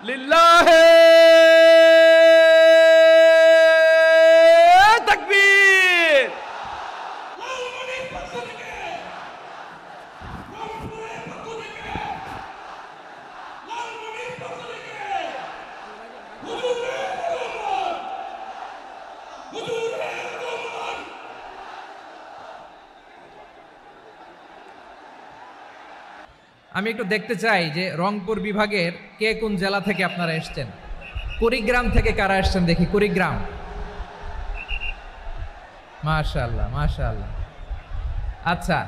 লিল্লাহে তাকবীর। আমি একটু দেখতে চাই যে রংপুর বিভাগের কে কোন জেলা থেকে আপনারা এসেছেন। কুড়িগ্রাম থেকে কারা এসেছেন দেখি। কুড়িগ্রাম, মাশাআল্লাহ মাশাআল্লাহ। আচ্ছা,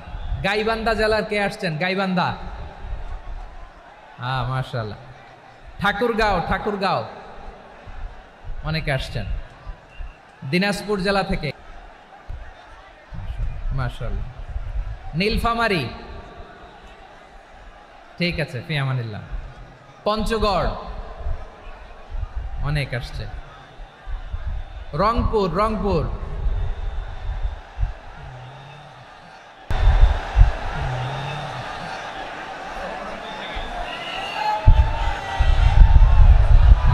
গাইবান্ধা জেলার কে আসছেন? গাইবান্ধা, হ্যাঁ মাশাআল্লাহ। ঠাকুরগাঁও, ঠাকুরগাঁও অনেকে আসছেন। দিনাজপুর জেলা থেকে মাশাআল্লাহ। নীলফামারী, ঠিক আছে, ফি আমানিল্লাহ। পঞ্চগড় অনেক আসছে। রংপুর, রংপুর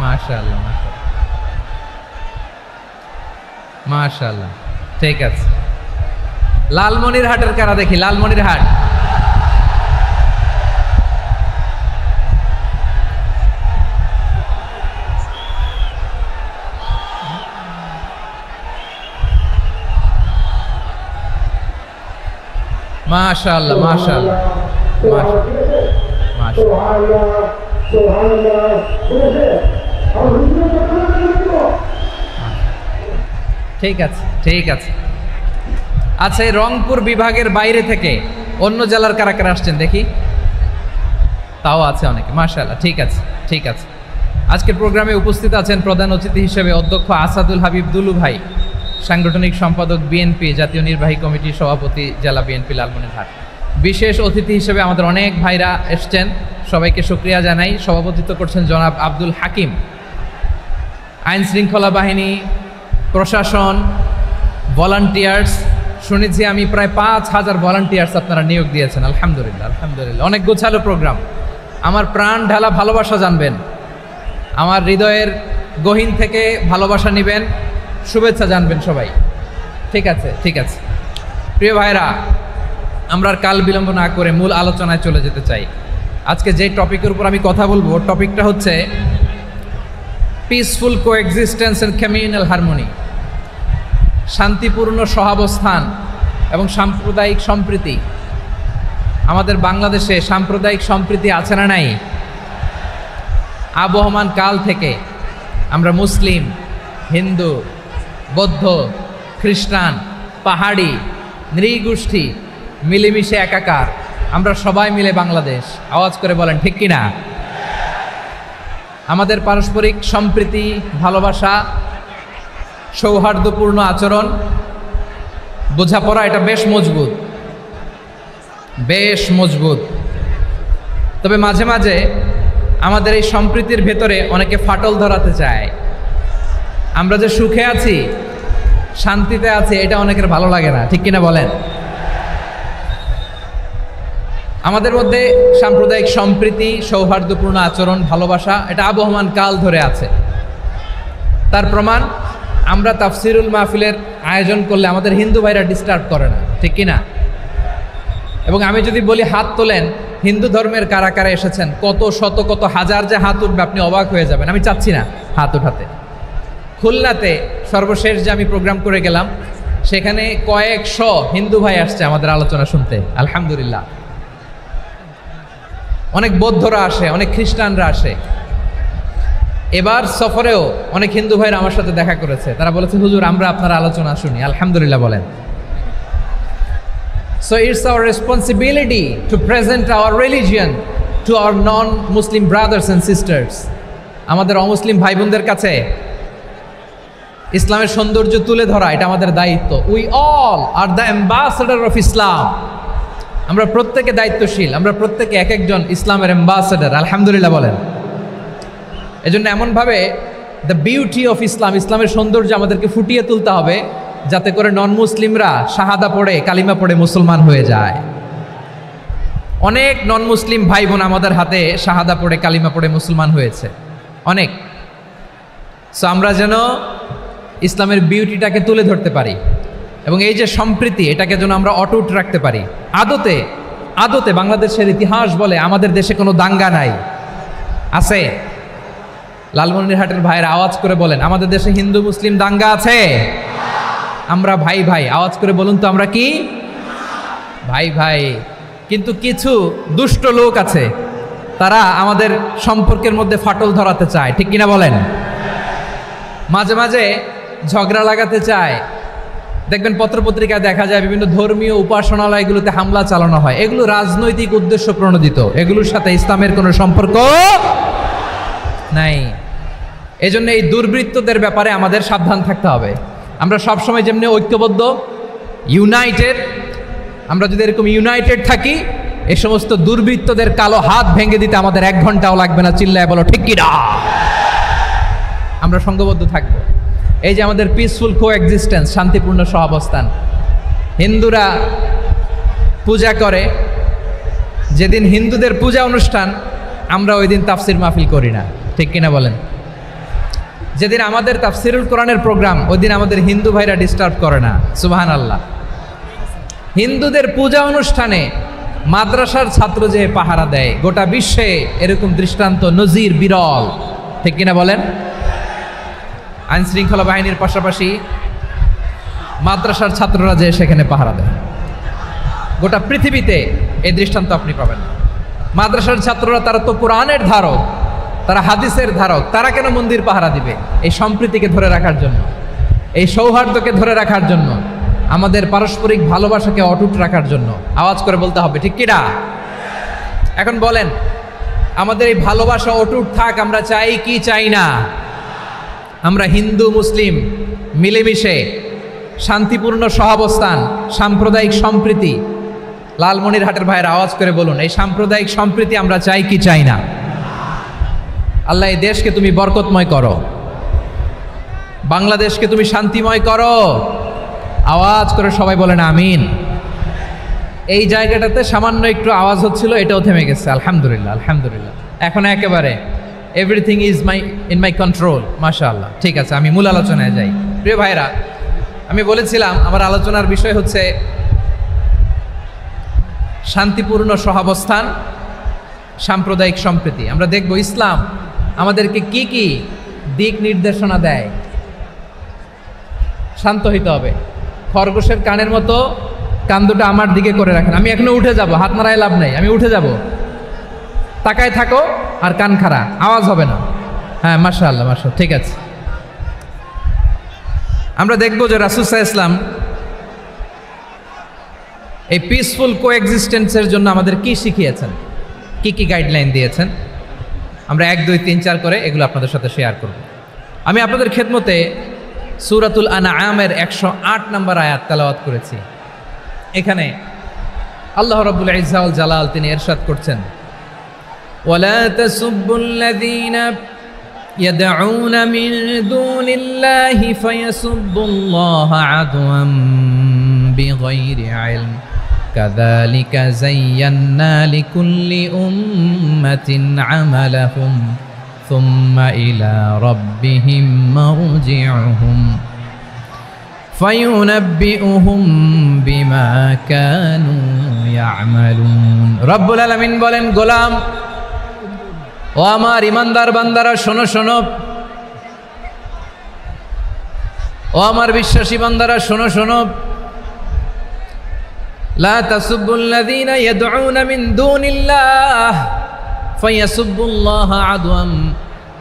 মাশাআল্লাহ মাশাআল্লাহ, ঠিক আছে। লালমনিরহাটের কারা দেখি। লালমনিরহাট, মাশাআল্লাহ মাশাআল্লাহ ঠিক আছে ঠিক আছে। আচ্ছা, এই রংপুর বিভাগের বাইরে থেকে অন্য জেলার কারা কারা আসছেন দেখি। তাও আছে অনেকে, মাশাআল্লাহ, ঠিক আছে ঠিক আছে। আজকের প্রোগ্রামে উপস্থিত আছেন প্রধান অতিথি হিসেবে অধ্যক্ষ আসাদুল হাবিব দুলু ভাই, সাংগঠনিক সম্পাদক বিএনপি, জাতীয় নির্বাহী কমিটির সভাপতি, জেলা বিএনপি লালমনিরহাট। বিশেষ অতিথি হিসেবে আমাদের অনেক ভাইরা এসছেন, সবাইকে শুকরিয়া জানাই। সভাপতিত্ব করছেন জনাব আব্দুল হাকিম। আইন শৃঙ্খলা বাহিনী, প্রশাসন, ভলান্টিয়ার্স, শুনেছি আমি প্রায় ৫,০০০ ভলান্টিয়ার্স আপনারা নিয়োগ দিয়েছেন। আলহামদুলিল্লাহ আলহামদুলিল্লাহ, অনেক গোছালো প্রোগ্রাম। আমার প্রাণ ঢালা ভালোবাসা জানবেন, আমার হৃদয়ের গহীন থেকে ভালোবাসা নেবেন, শুভেচ্ছা জানবেন সবাই। ঠিক আছে ঠিক আছে। প্রিয় ভাইরা, আমরা আর কাল বিলম্ব না করে মূল আলোচনায় চলে যেতে চাই। আজকে যে টপিকের উপর আমি কথা বলবো, টপিকটা হচ্ছে peaceful coexistence and communal harmony, শান্তিপূর্ণ সহাবস্থান এবং সাম্প্রদায়িক সম্প্রীতি। আমাদের বাংলাদেশে সাম্প্রদায়িক সম্প্রীতি আছে না নাই? আবহমান কাল থেকে আমরা মুসলিম, হিন্দু, বৌদ্ধ, খ্রিস্টান, পাহাড়ি, নৃগোষ্ঠী মিলেমিশে একাকার, আমরা সবাই মিলে বাংলাদেশ। আওয়াজ করে বলেন ঠিক কিনা? আমাদের পারস্পরিক সম্প্রীতি, ভালোবাসা, সৌহার্দ্যপূর্ণ আচরণ, বোঝাপড়া, এটা বেশ মজবুত, বেশ মজবুত। তবে মাঝে মাঝে আমাদের এই সম্প্রীতির ভেতরে অনেকে ফাটল ধরাতে চায়। আমরা যে সুখে আছি, শান্তিতে আছি, এটা অনেকের ভালো লাগে না, ঠিক কিনা বলেন? আমাদের মধ্যে সাম্প্রদায়িক সম্প্রীতি, সৌহার্দ্যপূর্ণ আচরণ, ভালোবাসা, এটা আবহমান কাল ধরে আছে। তার প্রমাণ, আমরা তাফসিরুল মাহফিলের আয়োজন করলে আমাদের হিন্দু ভাইরা ডিস্টার্ব করে না, ঠিক কিনা? এবং আমি যদি বলি হাত তোলেন, হিন্দু ধর্মের কারা কারা এসেছেন, কত শত কত হাজার যে হাত উঠবে, আপনি অবাক হয়ে যাবেন। আমি চাচ্ছি না হাত উঠাতে। খুলনাতে সর্বশেষ যে আমি প্রোগ্রাম করে গেলাম, সেখানে কয়েকশো হিন্দু ভাই আসছে আমাদের আলোচনা শুনতে, আলহামদুলিল্লাহ। অনেক বৌদ্ধরা আসে, অনেক খ্রিস্টানরা আসে। এবার সফরেও অনেক হিন্দু ভাইরা আমার সাথে দেখা করেছে। তারা বলেছে, হুজুর আমরা আপনার আলোচনা শুনি, আলহামদুলিল্লাহ বলেন। So it's our responsibility to present our religion to our non-Muslim brothers and sisters. আমাদের অমুসলিম ভাই বোনদের কাছে ইসলামের সৌন্দর্য তুলে ধরা, এটা আমাদের দায়িত্ব। We all are the ambassador of Islam. আমরা প্রত্যেকে দায়িত্বশীল, আমরা প্রত্যেকে এক একজন ইসলামের অ্যাম্বাসেডর, আলহামদুলিল্লাহ বলেন। এজন্য এমনভাবে দ্য বিউটি অফ ইসলাম, ইসলামের সৌন্দর্য আমাদেরকে ফুটিয়ে তুলতে হবে, যাতে করে নন মুসলিমরা শাহাদা পড়ে, কালিমা পড়ে মুসলমান হয়ে যায়। অনেক নন মুসলিম ভাই বোন আমাদের হাতে শাহাদা পড়ে, কালিমা পড়ে মুসলমান হয়েছে, অনেক। সো আমরা যেন ইসলামের বিউটিটাকে তুলে ধরতে পারি এবং এই যে সম্প্রীতি, এটাকে যেন আমরা অটুট রাখতে পারি। আদতে আদতে বাংলাদেশের ইতিহাস বলে আমাদের দেশে কোনো দাঙ্গা নাই, আছে? লালমনিরহাটের ভাইয়ের আওয়াজ করে বলেন, আমাদের দেশে হিন্দু মুসলিম দাঙ্গা আছে? আমরা ভাই ভাই, আওয়াজ করে বলুন তো, আমরা কি ভাই ভাই? কিন্তু কিছু দুষ্ট লোক আছে, তারা আমাদের সম্পর্কের মধ্যে ফাটল ধরাতে চায়, ঠিক কিনা বলেন? মাঝে মাঝে ঝগড়া লাগাতে চায়। দেখবেন পত্রপত্রিকায় দেখা যায় বিভিন্ন ধর্মীয় উপাসনালয়গুলোতে হামলা চালানো হয়। এগুলো রাজনৈতিক উদ্দেশ্য প্রণোদিত, এগুলোর সাথে ইসলামের কোনো সম্পর্ক নাই। এজন্য এই দুর্বৃত্তদের ব্যাপারে আমাদের সাবধান থাকতে হবে। আমরা সবসময় যেমনি ঐক্যবদ্ধ, ইউনাইটেড, আমরা যদি এরকম ইউনাইটেড থাকি, এই সমস্ত দুর্বৃত্তদের কালো হাত ভেঙে দিতে আমাদের 1 ঘন্টাও লাগবে না। চিল্লায় বলো ঠিক কিনা? আমরা সংঘবদ্ধ থাকবো। এই যে আমাদের পিসফুল কোএক্সিস্টেন্স, শান্তিপূর্ণ সহাবস্থান। হিন্দুরা পূজা করে, যেদিন হিন্দুদের পূজা অনুষ্ঠান, আমরা ওই দিন তাফসির মাহফিল করি না, ঠিক কিনা বলেন? যেদিন আমাদের তাফসিরুল কোরআনের প্রোগ্রাম, ওই দিন আমাদের হিন্দু ভাইরা ডিস্টার্ব করে না, সুবহানাল্লাহ। হিন্দুদের পূজা অনুষ্ঠানে মাদ্রাসার ছাত্র যে পাহারা দেয়, গোটা বিশ্বে এরকম দৃষ্টান্ত নজির বিরল, ঠিক কিনা বলেন? আইন শৃঙ্খলা বাহিনীর পাশাপাশি মাদ্রাসার ছাত্ররা যে সেখানে পাহারা দেয়, গোটা পৃথিবীতে এই দৃষ্টান্ত আপনি পাবেন। মাদ্রাসার ছাত্ররা, তারা তো কোরআনের ধারক, তারা হাদিসের ধারক, তারা কেন মন্দির পাহারা দিবে? এই সম্প্রীতিকে ধরে রাখার জন্য, এই সৌহার্দ্যকে ধরে রাখার জন্য, আমাদের পারস্পরিক ভালোবাসাকে অটুট রাখার জন্য। আওয়াজ করে বলতে হবে ঠিক কিনা? এখন বলেন, আমাদের এই ভালোবাসা অটুট থাক, আমরা চাই কি চাই না? আমরা হিন্দু মুসলিম মিলেমিশে শান্তিপূর্ণ সহাবস্থান, সাম্প্রদায়িক সম্প্রীতি। লালমনিরহাটের ভাইয়ের আওয়াজ করে বলুন, এই সাম্প্রদায়িক সম্প্রীতি আমরা চাই কি চাই না? আল্লাহ এই দেশকে তুমি বরকতময় করো, বাংলাদেশকে তুমি শান্তিময় করো। আওয়াজ করে সবাই বলেন আমিন। এই জায়গাটাতে সামান্য একটু আওয়াজ হচ্ছিল, এটাও থেমে গেছে, আলহামদুলিল্লাহ আলহামদুলিল্লাহ। এখন একেবারে everything is in my control, মাশাআল্লাহ। ঠিক আছে, আমি মূল আলোচনায় যাই। প্রিয় ভাইরা, আমি বলেছিলাম আমার আলোচনার বিষয় হচ্ছে শান্তিপূর্ণ সহাবস্থান, সাম্প্রদায়িক সম্প্রীতি। আমরা দেখব ইসলাম আমাদেরকে কি কি দিক নির্দেশনা দেয়। শান্ত হইতে হবে। খরগোশের কানের মতো কান দুটো আমার দিকে করে রাখেন। আমি এখনো উঠে যাব, হাত নাড়ায় লাভ নেই, আমি উঠে যাব। তাকায় থাকো আর কান খাড়া, আওয়াজ হবে না। হ্যাঁ, মাশাআল্লাহ, মাশাআল্লাহ, ঠিক আছে। আমরা দেখব যে রাসূল সাল্লাল্লাহু আলাইহি ওয়াসাল্লাম এই পিসফুল কোএক্সিস্টেন্সের জন্য আমাদের কি শিখিয়েছেন, কি কি গাইডলাইন দিয়েছেন। আমরা 1, 2, 3, 4 করে এগুলো আপনাদের সাথে শেয়ার করব। আমি আপনাদের খেদমতে সূরাতুল আনআমের 108 নম্বর আয়াত তেলাওয়াত করেছি। এখানে আল্লাহ রাব্বুল ইজ্জা ওয়াল জালাল তিনি ইরশাদ করছেন, ওয়ালা তাসুব্বুল্লাযীনা ইয়াদউনা মিন দুনিল্লাহি ফায়াসুব্বুল্লাহা আদওয়াম বিগাইরি ইলম কাযালিকা যায়্যান্না লিকুল্লি উম্মাতিন আমালাহুম সুম্মা ইলা রাব্বিহিম মারজিউহুম ফায়ুনাব্বিউহুম বিমা কানু ইয়ামালুন। রব্বুল আলামিন বলেন, গোলাম ও আমার ইমানদার বান্দারা শোনো শোনো, ও আমার বিশ্বাসী বান্দারা শোনো শোনো, লা তাসুব্বুল্লাযীনা ইয়াদউনা মিন দুনিল্লাহ ফায়াসুব্বুল্লাহা আদওয়াম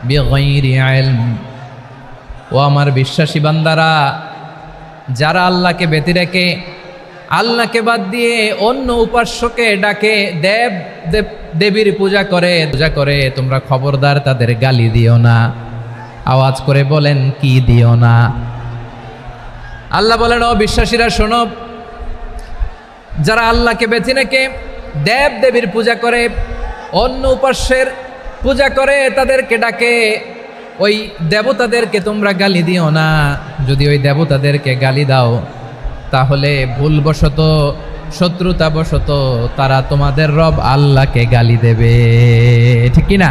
বিগাইরি ইলম। ও আমার বিশ্বাসী বান্দারা, যারা আল্লাহকে ব্যতি রেখে, আল্লাহকে বাদ দিয়ে অন্য উপাস্যকে ডাকে, দেবীর পূজা করে, তোমরা খবরদার তাদের গালি দিও না। আওয়াজ করে বলেন, কি দিও না? আল্লাহ বলেন, ও বিশ্বাসীরা শোনো, যারা আল্লাহকে বেছে রেখে দেবীর পূজা করে, অন্য উপাস্যের পূজা করে, তাদেরকে ডাকে, ওই দেবতাদেরকে তোমরা গালি দিও না। যদি ওই দেবতাদেরকে গালি দাও তাহলে ভুলবশত, শত্রুতাবশত তারা তোমাদের রব আল্লাহকে গালি দেবে, ঠিক কি না?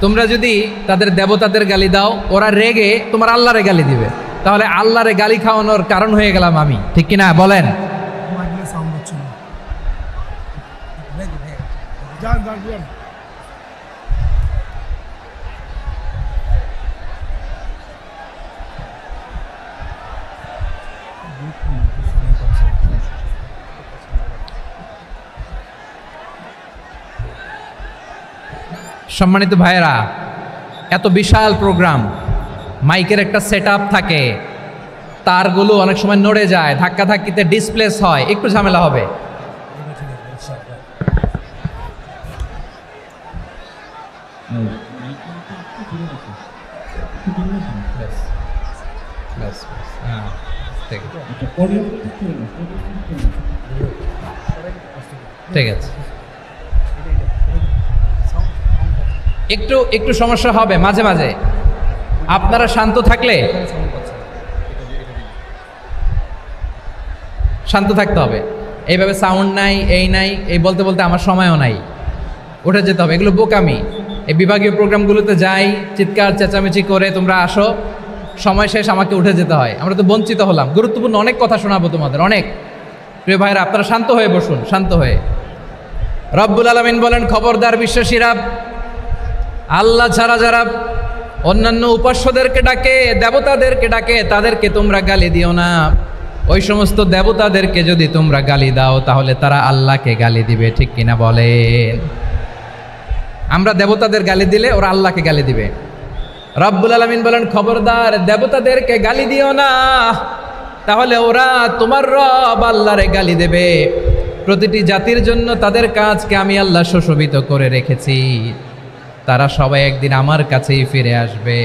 তোমরা যদি তাদের দেবতাদের গালি দাও, ওরা রেগে তোমার আল্লাহরে গালি দিবে, তাহলে আল্লাহরে গালি খাওয়ানোর কারণ হয়ে গেলাম আমি, ঠিক কি না? বলেন। সম্মানিত ভাইয়েরা, এত বিশাল প্রোগ্রাম, মাইকের একটা সেটআপ থাকে, তারগুলো অনেক সময় নড়ে যায়, ধাক্কা ধাক্কিতে ডিসপ্লেস হয়, একটু ঝামেলা হবে। ঠিক আছে, একটু সমস্যা হবে মাঝে মাঝে। আপনারা শান্ত থাকলে, শান্ত থাকতে হবে। এইভাবে সাউন্ড নাই, এই নাই, এই বলতে বলতে আমার সময়ও নাই, উঠে যেতে হবে। এগুলো বোকামি। এই বিভাগীয় প্রোগ্রামগুলোতে যাই, চিৎকার চেঁচামেচি করে তোমরা আসো, সময় শেষ, আমাকে উঠে যেতে হয়। আমরা তো বঞ্চিত হলাম। গুরুত্বপূর্ণ অনেক কথা শোনাবো তোমাদের, অনেক। প্রিয় ভাইরা, আপনারা শান্ত হয়ে বসুন, শান্ত হয়ে। রব্বুল আলামিন বলেন, খবরদার বিশ্বাসীরা, আল্লাহ ছাড়া যারা অন্যান্য উপাস্যদেরকে ডাকে, দেবতাদেরকে ডাকে, তাদেরকে তোমরা গালি দিও না। ওই সমস্ত দেবতাদেরকে যদি তোমরা গালি দাও তাহলে তারা আল্লাহকে গালি দিবে, ঠিক কিনা বলেন? আমরা দেবতাদের গালি দিলে ওরা আল্লাহকে গালি দিবে। রব্বুল আলামিন বলেন, খবরদার দেবতাদেরকে গালি দিও না, তাহলে ওরা তোমার রব আল্লাহরে গালি দেবে। প্রতিটি জাতির জন্য তাদের কাজকে আমি আল্লাহ সুশোভিত করে রেখেছি। তারা সবাই একদিন আমার কাছেই ফিরে আসবে।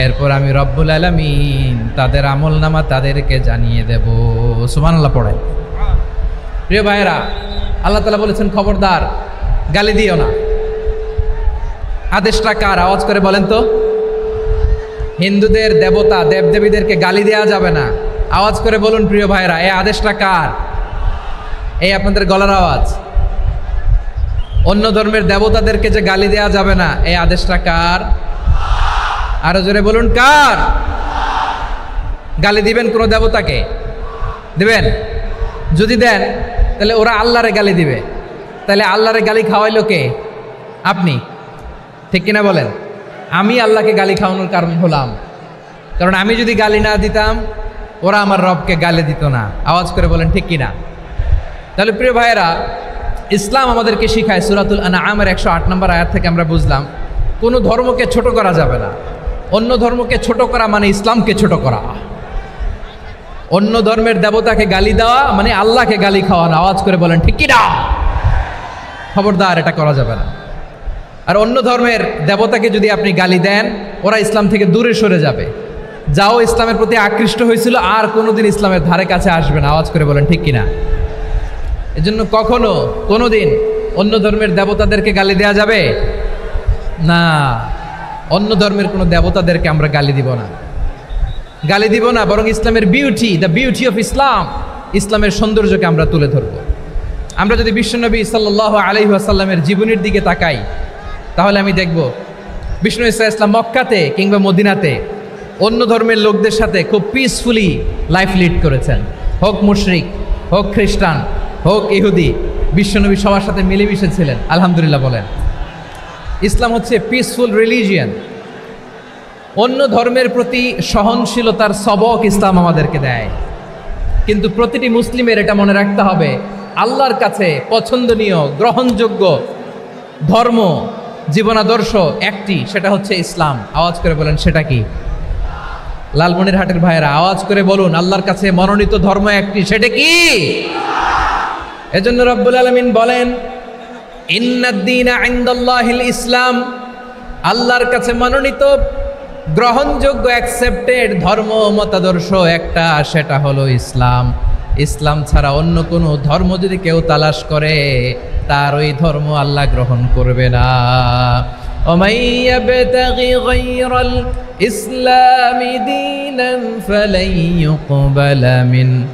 এরপর আমি রব্বুল আলামিন তাদের আমলনামা তাদেরকে জানিয়ে দেব। সুবহানাল্লাহ পড়েন। প্রিয় ভাইয়েরা, আল্লাহ তাআলা বলেছেন, খবরদার গালি দিও না। আদেশটা কার? আওয়াজ করে বলেন তো। হিন্দুদের দেবতা দেবদেবীদেরকে গালি দেওয়া যাবে না। আওয়াজ করে বলুন প্রিয় ভাইয়েরা, এই আদেশটা কার? এই আপনাদের গলার আওয়াজ। অন্য ধর্মের দেবতাদেরকে যে গালি দেওয়া যাবে না, এই আদেশটা কার? আরো জোরে বলুন, কার? গালি দিবেন কোন দেবতাকে? দিবেন? যদি দেন তাহলে ওরা আল্লাহরে গালি দিবে। তাহলে আল্লাহরে গালি খাওয়াইলো কে? আপনি, ঠিক কিনা বলেন? আমি আল্লাহকে গালি খাওয়ানোর কারণ হলাম, কারণ আমি যদি গালি না দিতাম ওরা আমার রবকে গালি দিত না। আওয়াজ করে বলেন ঠিক কিনা? তাহলে প্রিয় ভাইয়েরা, ইসলাম আমাদেরকে শিখায়, সূরাতুল আনআমের 108 নম্বর আয়াত থেকে আমরা বুঝলাম কোনো ধর্মকে ছোট করা যাবে না। অন্য ধর্মকে ছোট করা মানে ইসলামকে ছোট করা। অন্য ধর্মের দেবতাকে গালি দেওয়া মানে আল্লাহকে গালি খাওয়ানো। আওয়াজ করে বলেন ঠিক কিনা? খবরদার, এটা করা যাবে না। আর অন্য ধর্মের দেবতাকে যদি আপনি গালি দেন, ওরা ইসলাম থেকে দূরে সরে যাবে। যাও ইসলামের প্রতি আকৃষ্ট হয়েছিল আর কোনোদিন ইসলামের ধারে কাছে আসবে না। আওয়াজ করে বলেন ঠিক কিনা? এজন্য কখনো কোনোদিন অন্য ধর্মের দেবতাদেরকে গালি দেওয়া যাবে না। অন্য ধর্মের কোনো দেবতাদেরকে আমরা গালি দিব না, গালি দিব না, বরং ইসলামের beauty, the beauty of Islam, ইসলামের সৌন্দর্যকে আমরা তুলে ধরব। আমরা যদি বিশ্বনবী সাল্লাল্লাহু আলাইহি ওয়াসাল্লামের জীবনের দিকে তাকাই, তাহলে আমি দেখব বিষ্ণু ইসলাম মক্কাতে কিংবা মদিনাতে অন্য ধর্মের লোকদের সাথে খুব পিসফুলি লাইফ লিড করেছেন। হোক মুশরিক, হোক খ্রিস্টান, হোক ইহুদি, বিশ্বনবী সবার সাথে মিলেমিশে ছিলেন। আলহামদুলিল্লাহ বলেন। ইসলাম হচ্ছে পিসফুল রিলিজিয়ান। অন্য ধর্মের প্রতি সহনশীলতার সবক ইসলাম আমাদেরকে দেয়। কিন্তু প্রতিটি মুসলিমের এটা মনে রাখতে হবে, আল্লাহর কাছে পছন্দনীয় গ্রহণযোগ্য ধর্ম, জীবনাদর্শ একটি, সেটা হচ্ছে ইসলাম। আওয়াজ করে বলেন সেটা কি? লালমনিরহাটের ভাইয়েরা আওয়াজ করে বলুন, আল্লাহর কাছে মনোনীত ধর্ম একটি, সেটা কি? এজন্য রব্বুল আলামিন বলেন, ইন্নাদ-দীনা ইনদাল্লাহিল ইসলাম, আল্লাহর কাছে মনোনীত গ্রহণযোগ্য অ্যাকসেপ্টেড ধর্ম মতাদর্শ একটা, সেটা হলো ইসলাম। ইসলাম ছাড়া অন্য কোনো ধর্ম যদি কেউ তালাশ করে, তার ওই ধর্ম আল্লাহ গ্রহণ করবে না। ومن يبتغي غير الإسلام دينا فلن يقبل منه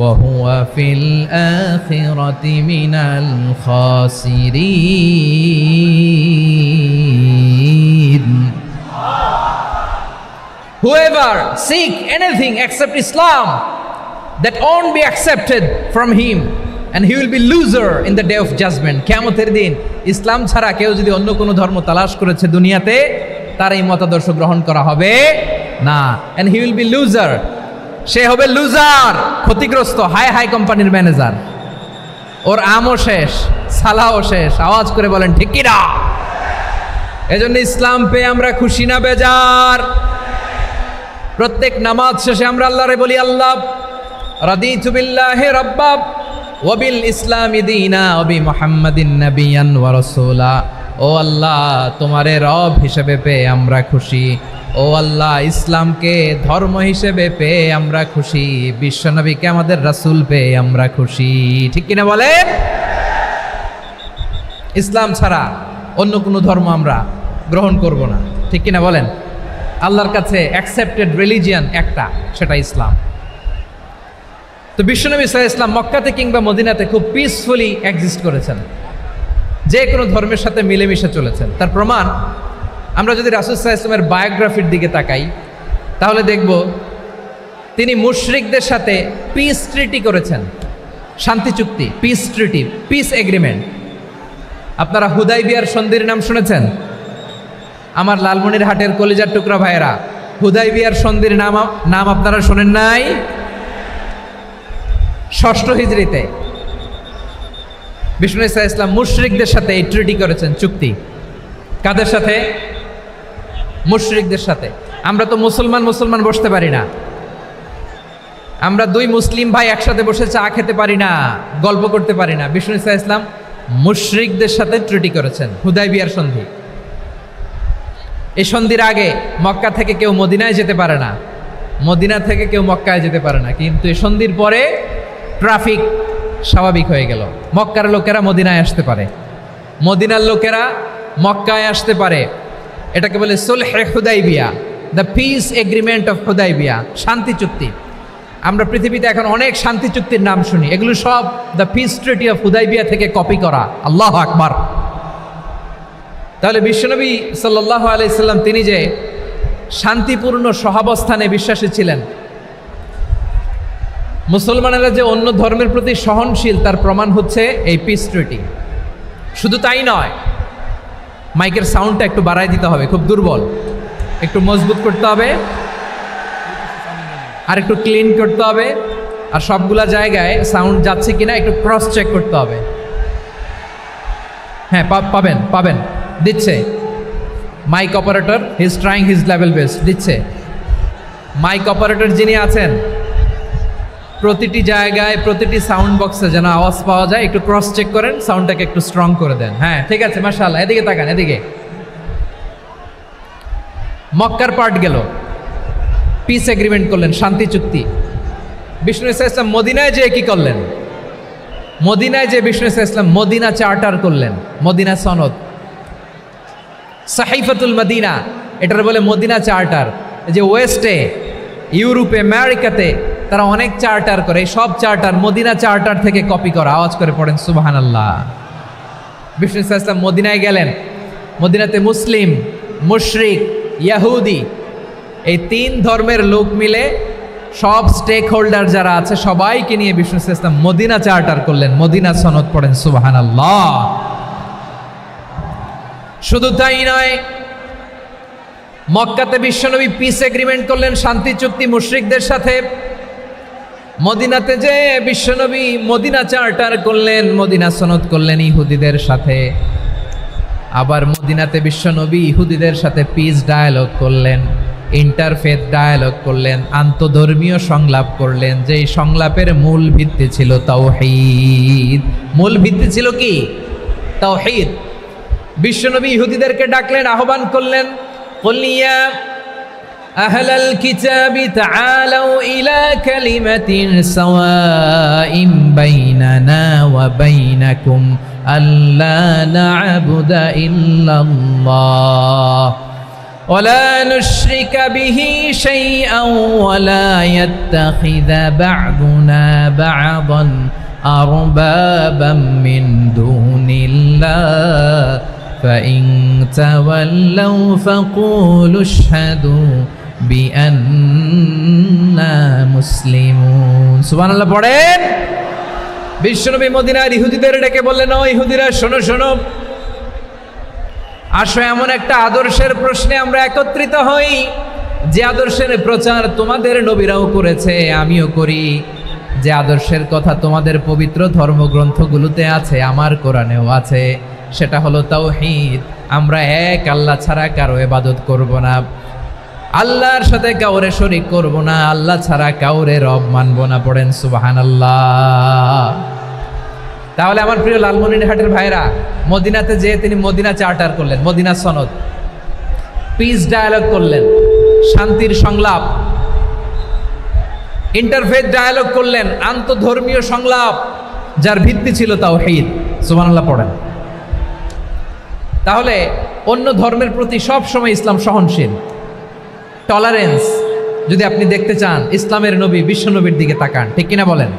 وهو في الآخرة من الخاسرين. Whoever seek anything except Islam, that won't be accepted from him, and he will be loser in the day of judgment. কিয়ামতের দিন ইসলাম ছাড়া কেউ যদি অন্য কোনো ধর্ম তালাশ করেছে দুনিয়াতে, তার এই মতাদর্শ গ্রহণ করা হবে না। and he will be loser, সে হবে লুজার, ক্ষতিগ্রস্ত, হাই হাই কোম্পানির ম্যানেজার। ওর আমও শেষ, সালাও শেষ। আওয়াজ করে বলেন ঠিক কি না? এজন্য ইসলাম পেয়ে আমরা খুশি না বেজার? প্রত্যেক নামাজ শেষে আমরা আল্লাহরে বলি, আল্লাহ রাদিতু বিল্লাহি রাব্বা ওয়া বিল ইসলামি দীনা ওয়া বি মুহাম্মাদিন নাবিয়ান ওয়া রাসূলা। ও আল্লাহ, তোমারে রব হিসেবে পেয়ে আমরা খুশি। ও আল্লাহ, ইসলামকে ধর্ম হিসেবে পেয়ে আমরা খুশি। বিশ্বনবীকে আমাদের রাসূল পেয়ে আমরা খুশি। ঠিক কিনা বলে? ইসলাম ছাড়া অন্য কোনো ধর্ম আমরা গ্রহণ করব না। ঠিক কিনা বলেন? আল্লাহর কাছে অ্যাকসেপ্টেড রিলিজিয়ান একটা, সেটা ইসলাম। তো বিশ্বনবী সাল্লাল্লাহু আলাইহি ওয়াসাল্লাম মক্কাতে কিংবা মদিনাতে খুব পিসফুলি এক্সিস্ট করেছেন, যে কোনো ধর্মের সাথে মিলেমিশে চলেছেন। তার প্রমাণ আমরা যদি রাসূল সাল্লাল্লাহু আলাইহি ওয়াসাল্লামের বায়োগ্রাফির দিকে তাকাই, তাহলে দেখব তিনি মুশরিকদের সাথে পিস ট্রিটি করেছেন, শান্তি চুক্তি, পিস ট্রিটি, পিস এগ্রিমেন্ট। আপনারা হুদাইবিয়ার সন্ধির নাম শুনেছেন? আমার লালমনিরহাটের কলিজার টুকরা ভাইয়েরা, হুদাইবিয়ার সন্ধির নাম আপনারা শোনেন নাই? 6ষ্ঠ হিজরিতে বিষ্ণু ইসলাম মুশরিকদের সাথে এই ট্রিটি করেছেন, চুক্তি। কাদের সাথে? মুশরিকদের সাথে। আমরা তো মুসলমান বসতে পারি না। আমরা দুই মুসলিম ভাই একসাথে বসে চা খেতে পারি না, গল্প করতে পারি না। বিষ্ণু ইসলাম মুশরিকদের সাথে ট্রিটি করেছেন, হুদাইবিয়ার সন্ধি। এই সন্ধির আগে মক্কা থেকে কেউ মদিনায় যেতে পারে না, মদিনা থেকে কেউ মক্কায় যেতে পারে না। কিন্তু এই সন্ধির পরে ট্রাফিক স্বাভাবিক হয়ে গেল। মক্কার লোকেরা মদিনায় আসতে পারে, মদিনার লোকেরা মক্কায় আসতে পারে। এটাকে বলে সুলহে হুদাইবিয়া, the peace agreement of Hudaybiyyah, শান্তি চুক্তি। আমরা পৃথিবীতে এখন অনেক শান্তি চুক্তির নাম শুনি, এগুলো সব the piece treaty of Hudaibiya থেকে কপি করা। আল্লাহু আকবার। তাহলে বিশ্বনবী সাল্লাল্লাহু আলাইহি সাল্লাম তিনি যে শান্তিপূর্ণ সহাবস্থানে বিশ্বাসী ছিলেন, মুসলমানেরা যে অন্য ধর্মের প্রতি সহনশীল, তার প্রমাণ হচ্ছে এই পিস ট্রিটি। শুধু তাই নয়, মাইকের সাউন্ডটা একটু বাড়াই দিতে হবে, খুব দুর্বল, একটু মজবুত করতে হবে, আর একটু ক্লিন করতে হবে, আর সবগুলা জায়গায় সাউন্ড যাচ্ছে কিনা একটু ক্রস চেক করতে হবে। হ্যাঁ, পাবেন দিচ্ছে mike operator, he is trying his level best, দিচ্ছে। মাইক অপারেটর যিনি আছেন প্রতিটি জায়গায় প্রতিটি সাউন্ড বক্সে যেন আওয়াজ পাওয়া যায়, একটু ক্রস চেক করেন, সাউন্ডটাকে একটু স্ট্রং করে দেন। হ্যাঁ, ঠিক আছে, মাশাআল্লাহ। এদিকে তাকান, এদিকে। মক্কার পার্ট গেল, পিস এগ্রিমেন্ট করলেন, শান্তি চুক্তি। বিষ্ণু ইসলাম মদিনায় যেয়ে কি করলেন? মদিনায় যে বিষ্ণু ইসলাম মদিনা চার্টার করলেন, মদিনা সনদ, সাহিফাতুল মদিনা, এটার বলে মদিনা চার্টার। যে ওয়েস্টে, ইউরোপে, আমেরিকাতে তারা অনেক চার্টার করে, এই সব চার্টার মদিনা চার্টার থেকে কপি করা। আওয়াজ করে পড়েন সুবহানাল্লাহ। বিষ্ণু ইসলাম মদিনায় গেলেন, মদিনাতে মুসলিম, মুশরিক, ইয়াহুদি, এই তিন ধর্মের লোক মিলে সব স্টেক হোল্ডার যারা আছে সবাইকে নিয়ে বিষ্ণু ইসলাম মদিনা চার্টার করলেন, মদিনা সনদ। পড়েন সুবহানাল্লাহ। শুধু তাই নয়, মক্কাতে বিশ্বনবী পিস এগ্রিমেন্ট করলেন, শান্তি চুক্তি মুশরিকদের সাথে। মদিনাতে যে বিশ্বনবী মদিনা চার্টার করলেন, মদিনা সনদ করলেন ইহুদিদের সাথে। আবার মদিনাতে বিশ্বনবী ইহুদিদের সাথে পিস ডায়ালগ করলেন, ইন্টারফেথ ডায়ালগ করলেন, আন্তধর্মীয় সংলাপ করলেন। যেই সংলাপের মূল ভিত্তি ছিল তাওহীদ। মূল ভিত্তি ছিল কি? তাওহীদ। বিশ্বনবী ইহুদিদেরকে ডাকলেন, আহ্বান করলেন, কুল ইয়া আহলাল কিতাবি তাআলাউ ইলা কালিমাতিন সাওয়াইন বাইনানা ওয়া বাইনাকুম আল্লা না'বুদা ইল্লাল্লাহ ওয়া লা নুশরিকা বিহি শাইআন ওয়া লা ইয়াত্তাখিযা বা'দুনা বা'দান আরবাবাম মিন দুনিল্লাহ فإن تولوا فقولوا اشهدوا بأننا مسلمون। সুবহানাল্লাহ পড়েন। বিশ্বনবী মদিনার ইহুদিদের ডেকে বললেন, ও ইহুদিরা, শোনো শোনো, আসো এমন একটা আদর্শের প্রশ্নে আমরা একত্রিত হই, যে আদর্শের প্রচার তোমাদের নবীরাও করেছে, আমিও করি, যে আদর্শের কথা তোমাদের পবিত্র ধর্মগ্রন্থগুলোতে আছে, আমার কোরআনেও আছে। সেটা হলো তাওহীদ। আমরা এক আল্লাহ ছাড়া কারো ইবাদত করব না, আল্লাহর সাথে কাউরে শরীক করব না, আল্লাহ ছাড়া কাউরে রব মানব না। পড়েন সুবহানাল্লাহ। তাহলে আমার প্রিয় লালমনিরহাটের ভাইরা, মদিনাতে যেয়ে তিনি মদিনা চার্টার করলেন, মদিনা সনদ, পিস ডায়ালগ করলেন, শান্তির সংলাপ, ইন্টারফেথ ডায়ালগ করলেন, আন্তধর্মীয় সংলাপ, যার ভিত্তি ছিল তাওহীদ। সুবহানাল্লাহ পড়েন। তাহলে অন্য ধর্মের প্রতি সব সময় ইসলাম সহনশীল, টলারেন্স। যদি আপনি দেখতে চান ইসলামের নবী বিশ্ব নবীর দিকে তাকান, ঠিক কিনা বলেন?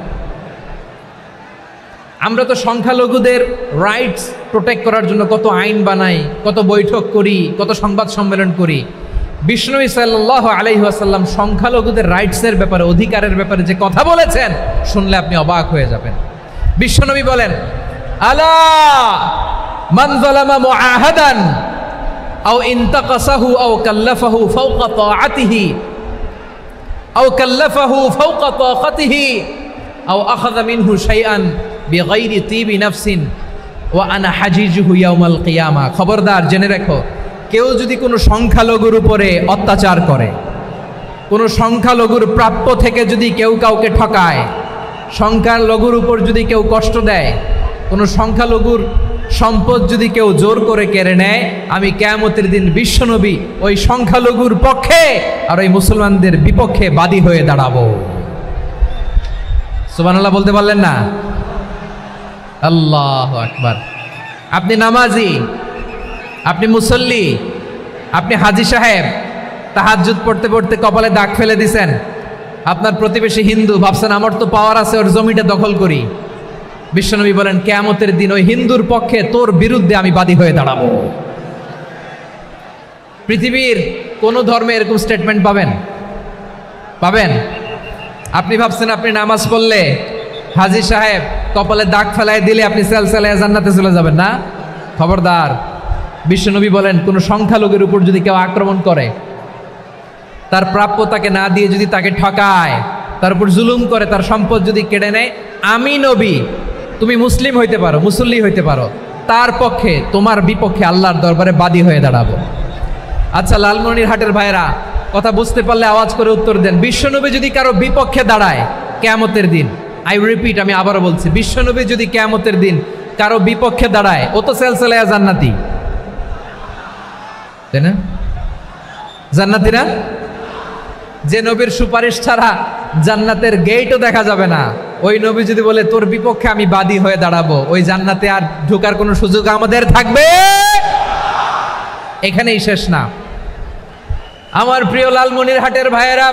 আমরা তো সংখ্যালঘুদের রাইটস প্রোটেক্ট করার জন্য কত আইন বানাই, কত বৈঠক করি, কত সংবাদ সম্মেলন করি। বিষ্ণু সাল্লাল্লাহু আলাইহি ওয়াসাল্লাম সংখ্যালঘুদের রাইটসের ব্যাপারে, অধিকারের ব্যাপারে যে কথা বলেছেন, শুনলে আপনি অবাক হয়ে যাবেন। বিশ্বনবী বলেন, আলা মান যালামা মুআহাদান আও ইনতাকাসাহু আও কাল্লাফাহু ফাওকা তাআতিহি আও কাল্লাফাহু ফাওকা তাকাতিহি আও আখাযা মিনহু শাইআন বিগাইরি তিবি নাফসিন ওয়া আনা হাজিজুহু ইয়াউমাল কিয়ামা। খবরদার, জেনে রাখো, কেউ যদি কোনো সংখ্যালঘুর উপরে অত্যাচার করে, কোনো সংখ্যালঘুর প্রাপ্য থেকে যদি কেউ কাউকে ঠকায়, সংখ্যালঘুর উপর যদি কেউ কষ্ট দেয়, কোনো সংখ্যালঘুর সম্পদ যদি কেউ জোর করে কেড়ে নেয়, আমি কিয়ামতের দিন বিশ্বনবী ওই সংখ্যালঘুর পক্ষে আর ওই মুসলমানদের বিপক্ষে বাদী হয়ে দাঁড়াবো। সুবহানাল্লাহ বলতে পারলেন না? আল্লাহু আকবার। আপনি নামাজি, আপনি মুসল্লি, আপনি হাজী সাহেব, তাহাজ্জুদ পড়তে পড়তে কপালে দাগ ফেলে দিছেন, আপনার প্রতিবেশী হিন্দু, ভাবছেন আমার তো পাওয়ার আছে, ওর জমিটা দখল করি। বিশ্বনবী বলেন, কিয়ামতের দিন ওই হিন্দুর পক্ষে তোর বিরুদ্ধে আমি বাদী হয়ে দাঁড়াবো। পৃথিবীর কোন ধর্মে এরকম স্টেটমেন্ট পাবেন? পাবেন? আপনি ভাবছেন আপনি নামাজ পড়লে হাজী সাহেব কপালে দাগ ফেলায় দিলে আপনি সেলসালায় জান্নাতে চলে যাবেন না? খবরদার, বিশ্বনবী বলেন, কোন সংখ্যালঘুর উপর যদি কেউ আক্রমণ করে, তার প্রাপ্য তাকে না দিয়ে যদি তাকে ঠকায়, তার উপর জুলুম করে, তার সম্পদ যদি কেড়ে নেয়, আমি নবী, তুমি মুসলিম হইতে পারো, মুসল্লি হইতে পারো, তার পক্ষে তোমার বিপক্ষে আল্লাহর দরবারে বাদী হয়ে দাঁড়াবো। আচ্ছা লালমনিরহাটের ভাইরা, কথা বুঝতে পারলে আওয়াজ করে উত্তর দেন। বিশ্বনবী যদি কারো বিপক্ষে দাঁড়ায় কিয়ামতের দিন, আই রিপিট, আমি আবারও বলছি, বিশ্বনবী যদি কিয়ামতের দিন কারো বিপক্ষে দাঁড়ায়, ও তো সেলসেলায়া জান্নাতি, তাই না? জান্নাতি না? যে নবীর সুপারিশ ছাড়া জান্নাতের গেটও দেখা যাবে না, ওই নবী যদি বলে তোর বিপক্ষে আমি বাদী হয়ে দাঁড়াবো, ওই জান্নাতে আর ঢোকার কোনো সুযোগ আমাদের থাকবে? এখানেই শেষ না আমার প্রিয় লালমনিরহাটের ভাইয়েরা,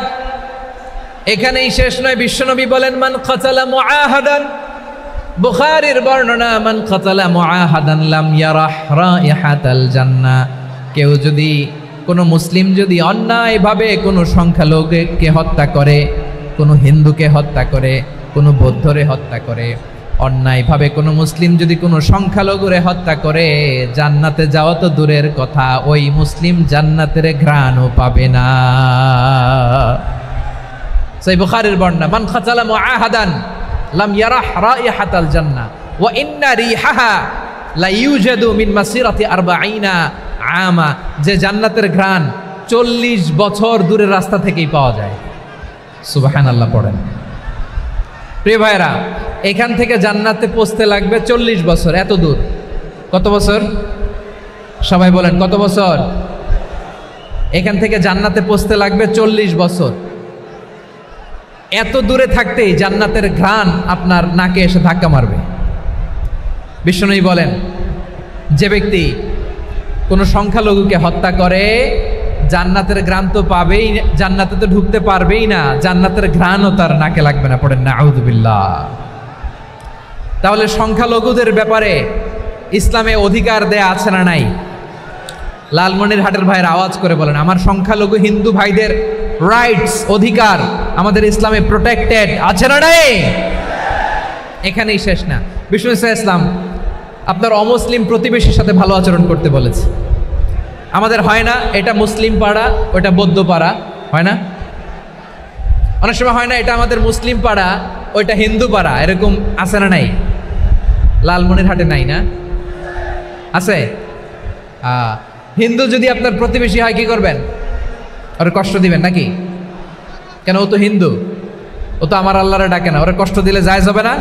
এখানেই শেষ নয়। বিশ্বনবী বলেন, মান কাতালা মুআহাদান, বুখারীর বর্ণনা, মান কাতালা মুআহাদান লাম ইয়ারাহ রাইহাতাল জান্নাহ। কেউ যদি, কোনো মুসলিম যদি অন্যায়ভাবে কোনো সংখ্যালঘুকে হত্যা করে, কোনো হিন্দুকে হত্যা করে, কোনো বৌদ্ধরে হত্যা করে, অন্যায়ভাবে কোনো মুসলিম যদি কোনো সংখ্যালঘুরে হত্যা করে, জান্নাতে যাওয়া তো দূরের কথা, ওই মুসলিম জান্নাতের ঘ্রাণও পাবে না। সেই বুখারীর বর্ণনা, মান কাতালা মুআহাদান লাম ইয়ারাহ রাইহাতাল জান্নাহ ওয়া ইন্না রিহাহা লা ইউজাদু মিন মাসিরাতি 40 আমা। যে জান্নাতের ঘ্রাণ 40 বছর দূরের রাস্তা থেকেই পাওয়া যায়। সুবহানাল্লাহ পড়েন। প্রিয় ভাইরা, এখান থেকে জান্নাতে পৌঁছতে লাগবে 40 বছর। এত দূর, কত বছর? সবাই বলেন কত বছর? এখান থেকে জান্নাতে পৌঁছতে লাগবে 40 বছর। এত দূরে থাকতেই জান্নাতের ঘ্রাণ আপনার নাকে এসে ধাক্কা মারবে। বিশ্বনবী বলেন, যে ব্যক্তি কোনো সংখ্যালঘুকে হত্যা করে, জান্নাতের ঘ্রাণ তো পাবেই, জান্নাতে তো ঢুকতে পারবেই না, জান্নাতের ঘ্রাণও তার নাকে লাগবে না। পড়েন না আউযুবিল্লাহ। তাহলে সংখ্যালঘুদের ব্যাপারে ইসলামে অধিকার দেয়া আছে না নাই? লালমনিরহাটের ভাইয়ের আওয়াজ করে বলেন, আমার সংখ্যালঘু হিন্দু ভাইদের রাইটস, অধিকার আমাদের ইসলামে প্রোটেক্টেড আছে না নাই? এখানেই শেষ না। বিষ্ণু ইসলাম আপনার অমুসলিম প্রতিবেশীর সাথে ভালো আচরণ করতে বলেছে। আমাদের হয় না, এটা মুসলিম পাড়া, ওটা বৌদ্ধ পাড়া, হয় না? অনেক সময় হয় না, এটা আমাদের মুসলিম পাড়া, ওইটা হিন্দু পাড়া, এরকম আছে না নাই? লালমনিরহাটে নাই না? আছে? হিন্দু যদি আপনার প্রতিবেশী হয় কি করবেন? ওরে কষ্ট দিবেন নাকি? কেন? ও তো হিন্দু, ও তো আমার আল্লাহরে ডাকে না, ওরে কষ্ট দিলে জায়েজ হবে না?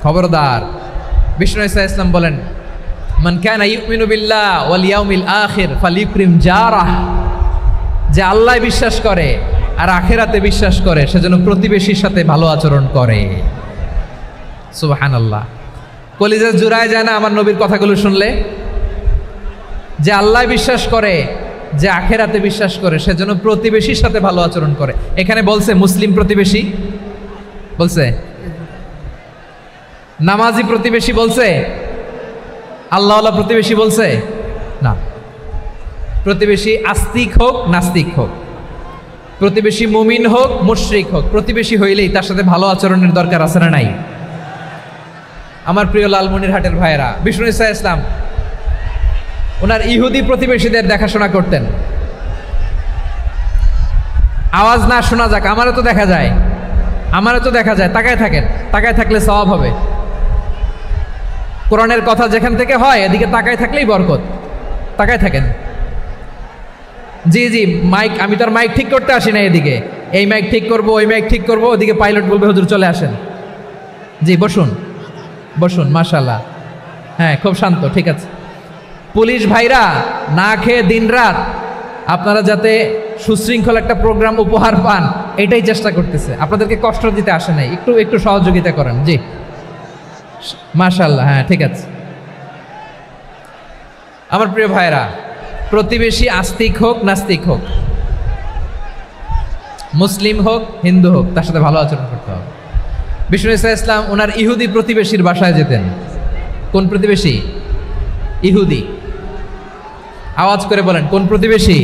খবরদার। বিষ্ণু ইসলাম বলেন, মান কানা ইউমিনু বিল্লাহ ওয়াল ইয়াউমিল আখির ফালিউকরিম জারাহ। যে আল্লাহ বিশ্বাস করে আর আখিরাতে বিশ্বাস করে, সেজন্য প্রতিবেশীর সাথে ভালো আচরণ করে। সুবহানাল্লাহ। কলিজা জুড়ায় যায় না আমার নবীর কথাগুলো শুনলে? যে আল্লাহ বিশ্বাস করে, যে আখিরাতে বিশ্বাস করে, সেজন্য প্রতিবেশীর সাথে ভালো আচরণ করে। এখানে বলছে মুসলিম প্রতিবেশী বলছে, নামাজি প্রতিবেশী বলছে, আল্লাহওয়ালা প্রতিবেশী বলছে না। প্রতিবেশী আস্তিক হোক নাস্তিক হোক, প্রতিবেশী মুমিন হোক মুশরিক হোক, প্রতিবেশী হইলেই তার সাথে ভালো আচরণের দরকার আছে না নাই? আমার প্রিয় লালমনিরহাটের ভাইয়েরা, বিষ্ণু ইসলাম ওনার ইহুদি প্রতিবেশীদের দেখাশোনা করতেন। আওয়াজ না শোনা যাক, আমারও তো দেখা যায়, আমারও তো দেখা যায়। তাকায় থাকেন, তাকায় থাকলে সওয়াব হবে। কোরআনের কথা যেখান থেকে হয় এদিকে তাকায় থাকলেই বরকত। তাকায় থাকেন। জি জি, মাইক, আমি তো আর মাইক ঠিক করতে আসি না এদিকে, এই মাইক ঠিক করব, ওই মাইক ঠিক করব, ওদিকে পাইলট বলবে হুজুর চলে আসেন। জি বসুন, বসুন, মাশাআল্লাহ। হ্যাঁ, খুব শান্ত, ঠিক আছে। পুলিশ ভাইরা না খেয়ে দিনরাত আপনারা যাতে সুশৃঙ্খল একটা প্রোগ্রাম উপহার পান, এটাই চেষ্টা করতেছে। আপনাদেরকে কষ্ট দিতে আসে নাই, একটু একটু সহযোগিতা করেন। জি মাশাআল্লাহ। হ্যাঁ, ঠিক আছে। আমার প্রিয় ভাইরা, প্রতিবেশী আস্তিক হোক নাস্তিক হোক, মুসলিম হোক হিন্দু হোক, তার সাথে ভালো আচরণ করতে হবে। বিষ্ণু ইসলাম ওনার ইহুদি প্রতিবেশীর বাসায় যেতেন। কোন প্রতিবেশী? ইহুদি। আওয়াজ করে বলেন, কোন প্রতিবেশী?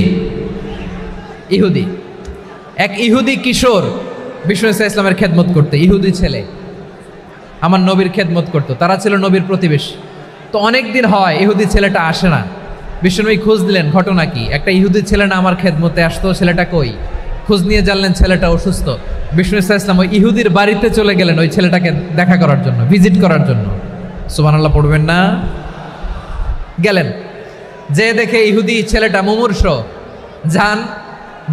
ইহুদি। এক ইহুদি কিশোর বিষ্ণু ইসলামের খেদমত করতে, ইহুদি ছেলে আমার নবীর খেদমত করতো। তারা ছিল নবীর প্রতিবেশী। তো অনেক দিন হয় ইহুদি ছেলেটা আসে না। বিশ্বনবী খোঁজ দিলেন, ঘটনা কি? একটা ইহুদি ছেলে না আমার খেদমতে আসতো, ছেলেটা কই? খোঁজ নিয়ে জানলেন ছেলেটা অসুস্থ। বিষ্ণু ইসলাম ওই ইহুদির বাড়িতে চলে গেলেন ওই ছেলেটাকে দেখা করার জন্য, ভিজিট করার জন্য। সুবহানাল্লাহ পড়বেন না? গেলেন, যে দেখে ইহুদি ছেলেটা মুমূর্ষ,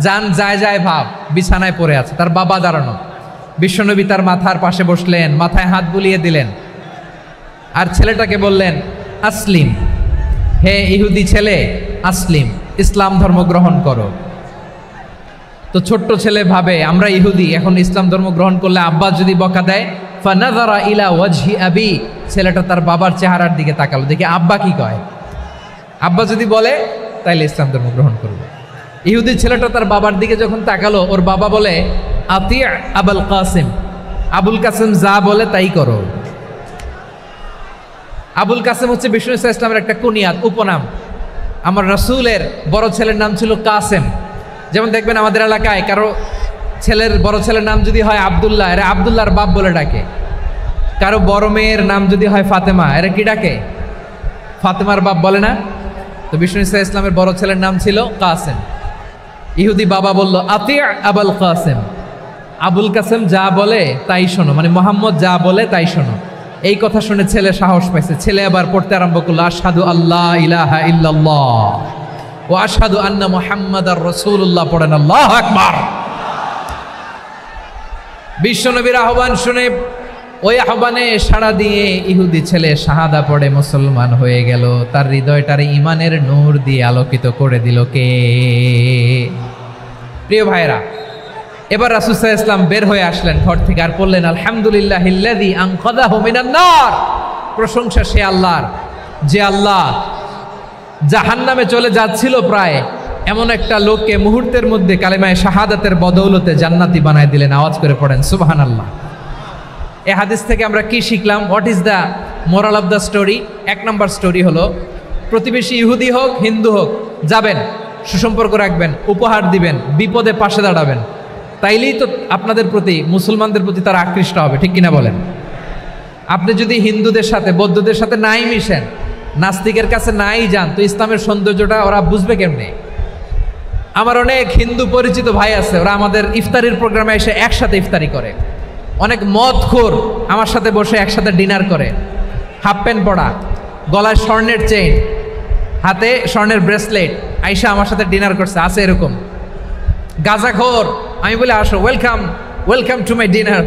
যান যায় যায় ভাব, বিছানায় পড়ে আছে, তার বাবা দাঁড়ানো। বিশ্বনবী তার মাথার পাশে বসলেন, মাথায় হাত বুলিয়ে দিলেন, আর ছেলেটাকে বললেন, আসলিম, হে ইহুদি ছেলে, আসলিম, ইসলাম ধর্ম গ্রহণ করো। তো ছোট্ট ছেলে ভাবে আমরা ইহুদি, এখন ইসলাম ধর্ম গ্রহণ করলে আব্বা যদি বকা দেয়। ফানাযারা ইলা ওয়াজহি আবি, ছেলেটা তার বাবার চেহারার দিকে তাকালো, দেখি আব্বা কি কয়। আব্বা যদি বলে তাইলে ইসলাম ধর্ম গ্রহণ করবে। ইহুদি ছেলেটা তার বাবার দিকে যখন তাকালো, ওর বাবা বলে, আতি আবুল কাসিম, আবুল কাসিম যা বলে তাই করো। আবুল কাসিম হচ্ছে বিষ্ণু ইসলামের একটা কুনিয়াত, উপনাম। আমার রাসূলের বড় ছেলের নাম ছিল কাসেম। যেমন দেখবেন আমাদের এলাকায় কারো বড় ছেলের নাম যদি হয় আব্দুল্লাহ, এরা আব্দুল্লাহর বাপ বলে ডাকে। কারো বড় মেয়ের নাম যদি হয় ফাতেমা, এরা কি ডাকে? ফাতেমার বাপ বলে না? তো বিষ্ণু ইসলামের বড় ছেলের নাম ছিল কাসেম। ইহুদি বাবা বলল, আতি আবুল কাসেম, আবুল কাসেম যা বলে তাই শোনো, মানে মোহাম্মদ যা বলে তাই শোনো। এই কথা শুনে ছেলে সাহস পাইছে, ছেলে আবার পড়তে আরম্ভ করলো, আশহাদু আল্লাহ ইলাহা ইল্লাল্লাহ ওয়া আশহাদু আন্না মুহাম্মাদার রাসূলুল্লাহ, পড়েন আল্লাহু আকবার। বিশ্বনবীর আহ্বান শুনে ওই আহ্বানে সাড়া দিয়ে ইহুদি ছেলে শাহাদা পড়ে মুসলমান হয়ে গেল। তার হৃদয়টার ইমানের নূর দিয়ে আলোকিত করে দিল কে? প্রিয় ভাইরা, এবার রাসূল সাল্লাল্লাহু আলাইহি ওয়াসাল্লাম বের হয়ে আসলেন ঘর থেকে, আর বললেন, আলহামদুলিল্লাহিল্লাযী আনকাযাহু মিনান নার, প্রশংসা সে আল্লাহর, যে আল্লাহ জাহান্নামে চলে যাচ্ছিল প্রায় এমন একটা লোককে মুহূর্তের মধ্যে কালেমায়ে শাহাদাতের বদৌলতে জান্নাতি বানায় দিলেন। আওয়াজ করে পড়েন সুবহানাল্লাহ। এই হাদিস থেকে আমরা কি শিখলাম? What is the moral of the story? এক নম্বর স্টোরি হলো, প্রতিবেশী ইহুদি হোক হিন্দু হোক, যাবেন, সুসম্পর্ক রাখবেন, উপহার দিবেন, বিপদে পাশে দাঁড়াবেন, তাইলেই তো আপনাদের প্রতি, মুসলমানদের প্রতি তারা আকৃষ্ট হবে, ঠিক কিনা বলেন? আপনি যদি হিন্দুদের সাথে বৌদ্ধদের সাথে নাই মিশেন, নাস্তিকের কাছে নাই যান, তো ইসলামের সৌন্দর্যটা ওরা বুঝবে কেমনে? আমার অনেক হিন্দু পরিচিত ভাই আছে, ওরা আমাদের ইফতারির প্রোগ্রামে এসে একসাথে ইফতারি করে। অনেক মদখোর আমার সাথে বসে একসাথে ডিনার করে, হাফ প্যান্ট পরা, গলায় স্বর্ণের চেইন, হাতে স্বর্ণের ব্রেসলেট, আইসা আমার সাথে ডিনার করছে, আছে এরকম। গাঁজাখোর, আমি বলি আসো, ওয়েলকাম টু মাই ডিনার,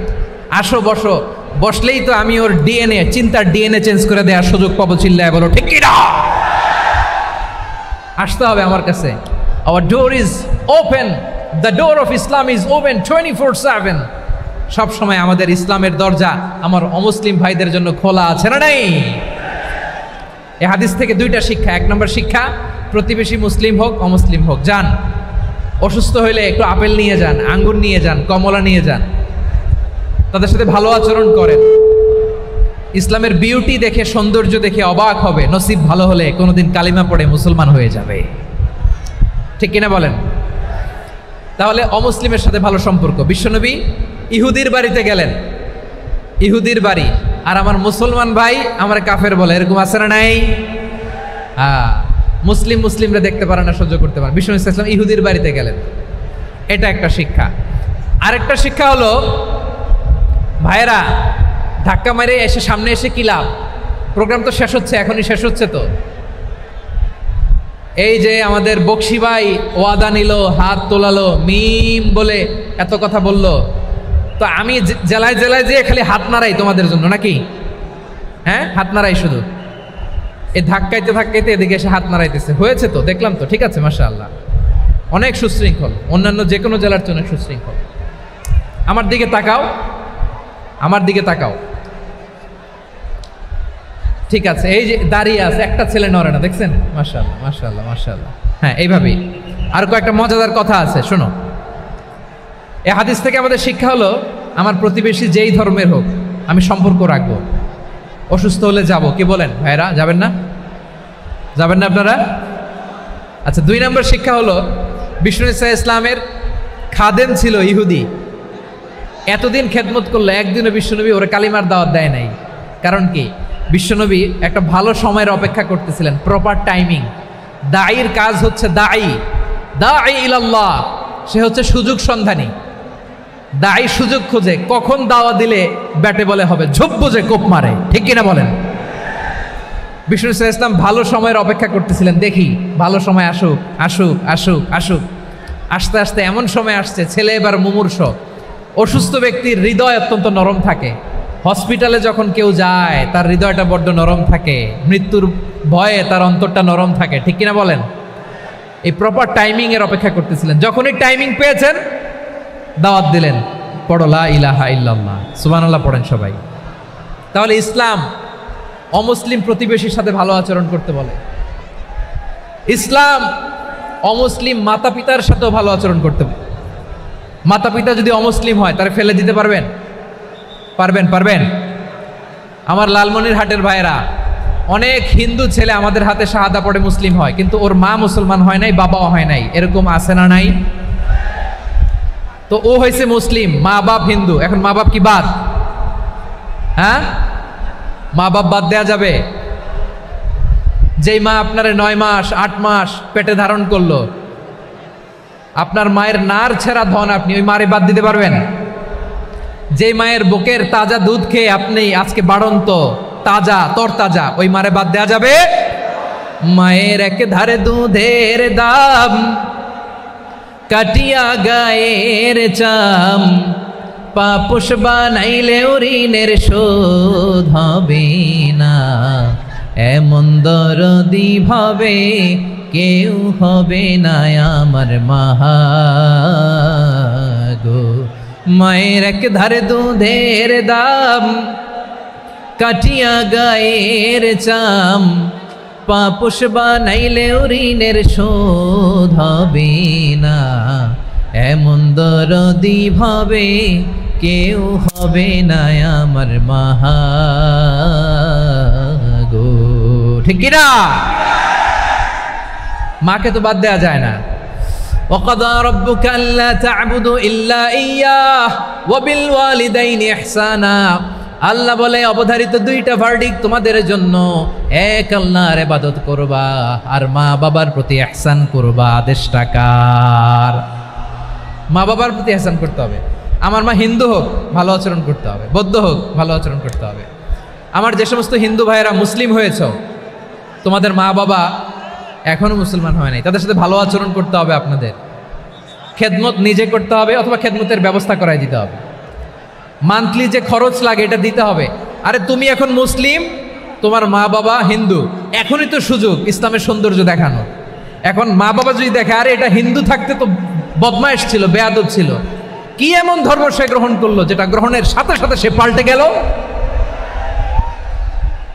আসো বসো। বসলেই তো আমি ওর ডিএনএ, চিন্তার ডিএনএ চেঞ্জ করে দেওয়ার সুযোগ পাবো, চিল্লায় বলো ঠিক কি না? আসতে হবে আমার কাছে। Our door is open, the door of Islam is open 24/7। সব সময় আমাদের ইসলামের দরজা আমার অমুসলিম ভাইদের জন্য খোলা আছে না নাই? এই হাদিস থেকে দুইটা শিক্ষা। এক নম্বর শিক্ষা, প্রতিবেশী মুসলিম হোক অমুসলিম হোক, যান, অসুস্থ হইলে একটু আপেল নিয়ে যান, আঙ্গুর নিয়ে যান, কমলা নিয়ে যান, তাদের সাথে ভালো আচরণ করেন। ইসলামের বিউটি দেখে, সৌন্দর্য দেখে অবাক হবে, নসিব ভালো হলে কোনোদিন কালিমা পড়ে মুসলমান হয়ে যাবে, ঠিক কিনা বলেন? তাহলে অমুসলিমের সাথে ভালো সম্পর্ক। বিশ্বনবী ইহুদির বাড়িতে গেলেন, ইহুদির বাড়ি, আর আমার মুসলমান ভাই আমার কাফের বলে, এরকম আছে না নাই? মুসলিমরা দেখতে পারে না, সহ্য করতে পারে। বিশ্বনবী সাল্লাল্লাহু আলাইহি ওয়াসাল্লাম ইহুদির বাড়িতে গেলেন, এটা একটা শিক্ষা। আরেকটা শিক্ষা হলো, ভাইরা ধাক্কা মারে এসে সামনে এসে কি লাভ? প্রোগ্রাম তো শেষ হচ্ছে, এখনই শেষ হচ্ছে। তো এই যে আমাদের বকশি ভাই ওয়াদা নিল, হাত তোলালো, মিম বলে এত কথা বলল, তো আমি জেলায় জেলায় যেয়ে খালি হাত নাড়াই তোমাদের জন্য নাকি? হ্যাঁ, হাত নাড়াই শুধু। এই ধাক্কাইতে ধাক্কাইতে এদিকে এসে হাত নাড়াইতেছে, হয়েছে তো, দেখলাম তো, ঠিক আছে, মাশাআল্লাহ, অনেক সুশৃঙ্খল, অন্যান্য যে কোনো জেলার চেয়ে অনেক সুশৃঙ্খল। আমার দিকে তাকাও, আমার দিকে তাকাও, ঠিক আছে। এই যে দাঁড়িয়ে আছে, একটা ছেলে নড়ে না, দেখছেন? মাশাআল্লাহ মাশাআল্লাহ মাশাআল্লাহ। হ্যাঁ, এইভাবেই। আর কয়েকটা মজাদার কথা আছে, শোনো। এই হাদিস থেকে আমাদের শিক্ষা হলো, আমার প্রতিবেশী যেই ধর্মের হোক আমি সম্পর্ক রাখবো। অসুস্থ হলে যাব, কি বলেন ভাইরা? যাবেন না? যাবেন না আপনারা? আচ্ছা, 2 নম্বর শিক্ষা হলো, বিষ্ণু ইসলামের খাদেম ছিল ইহুদি, এতদিন খেদমত করলো, একদিনও বিশ্বনবী ওরা কালিমার দাওয়াত দেয় নাই। কারণ কি? বিশ্বনবী একটা ভালো সময়ের অপেক্ষা করতেছিলেন, প্রপার টাইমিং, দাঈর কাজ হচ্ছে দাঈ ইলাল্লাহ, সে হচ্ছে সুযোগ সন্ধানী। দাঈ সুযোগ খোঁজে, কখন দাওয়া দিলে ব্যাটে বলে হবে, ঝোপ বুঝে কোপ মারে, ঠিক কিনা বলেন? বিষ্ণু ইসলাম ভালো সময়ের অপেক্ষা করতেছিলেন, দেখি ভালো সময় আসুক আসুক আসুক আসুক। আস্তে আস্তে এমন সময় আসছে, ছেলে এবার মুমূর্ষ। অসুস্থ ব্যক্তির হৃদয় অত্যন্ত নরম থাকে। হসপিটালে যখন কেউ যায় তার হৃদয়টা বড্ড নরম থাকে, মৃত্যুর ভয়ে তার অন্তরটা নরম থাকে, ঠিক কিনা বলেন? এই প্রপার টাইমিং এর অপেক্ষা করতেছিলেন। যখনই টাইমিং পেয়েছেন দাওয়াত দিলেন, পড়ো লা ইলাহা ইল্লাল্লাহ, সুবহানাল্লাহ পড়েন সবাই। তাহলে ইসলাম অমুসলিম প্রতিবেশীর সাথে ভালো আচরণ করতে বলে। ইসলাম অমুসলিম মাতা পিতার সাথেও ভালো আচরণ করতে বলে। মাতা পিতা যদি অমুসলিম হয় তারা ফেলে দিতে পারবেন? পারবেন? আমার লালমনিরহাটের ভাইয়েরা, অনেক হিন্দু ছেলে আমাদের হাতে শাহাদা পড়ে মুসলিম হয়, কিন্তু ওর মা মুসলমান হয় নাই, বাবাও হয় নাই, এরকম আছে না নাই? তো ও হয়েছে মুসলিম, মা বাপ হিন্দু, এখন মা বাপ কি বাদ? হ্যাঁ, মা বাপ বাদ দেয়া যাবে? যেই মা আপনারে 9 মাস 8 মাস পেটে ধারণ করলো, আপনার মায়ের নার ছেঁড়া ধন, আপনি ওই মারে বাদ দিতে পারবেন? যে মায়ের বুকের তাজা দুধ খেয়ে আপনি আজকে বাড়ন্ত তাজা তরতাজা, ওই মারে বাদ দেয়া যাবে? মায়ের এক ধারে দুধের দাম, কাটিয়া গায়ের চাম, পাপুষ বানাইলে ঋণের শোধ হবে না, এমন দরদি ভাবে কেউ হবে না আমার মাহা গো। মায়ের এক ধারে দুধের দাম, কাটিয়া গায়ের চাম, পাপুষ বানাইলে ঋণের শোধ হবে না, এমন দরদি ভাবে কেউ হবে না আমার মাহা গো, ঠিক কিনা? মাকে তো বাদ দেয়া যায় না। وَقَضَى رَبُّكَ أَلَّا تَعْبُدُوا إِلَّا إِيَّاهُ وَبِالْوَالِدَيْنِ إِحْسَانًا। আল্লাহ বলে অবধারিত 2টা ভার্ডিক্ট তোমাদের জন্য, এক আল্লাহর ইবাদত করবা আর মা বাবার প্রতি ইহসান করবা। আদেশটা কার? মা বাবার প্রতি ইহসান করতে হবে। আমার মা হিন্দু হোক ভালো আচরণ করতে হবে, বৌদ্ধ হোক ভালো আচরণ করতে হবে। আমার যে সমস্ত হিন্দু ভাইয়েরা মুসলিম হয়েছ, তোমাদের মা বাবা এখনো মুসলমান হয় নাই, তাদের সাথে ভালো আচরণ করতে হবে। আপনাদের খেদমত নিজে করতে হবে অথবা খেদমতের ব্যবস্থা করাই দিতে হবে। মান্থলি যে খরচ লাগে এটা দিতে হবে। আরে তুমি এখন মুসলিম, তোমার মা বাবা হিন্দু, এখনই তো সুযোগ ইসলামের সৌন্দর্য দেখানো। এখন মা বাবা যদি দেখে আরে এটা হিন্দু থাকতে তো বদমাইশ ছিল, বেয়াদব ছিল, কি এমন ধর্ম সে গ্রহণ করলো যেটা গ্রহণের সাথে সাথে সে পাল্টে গেল?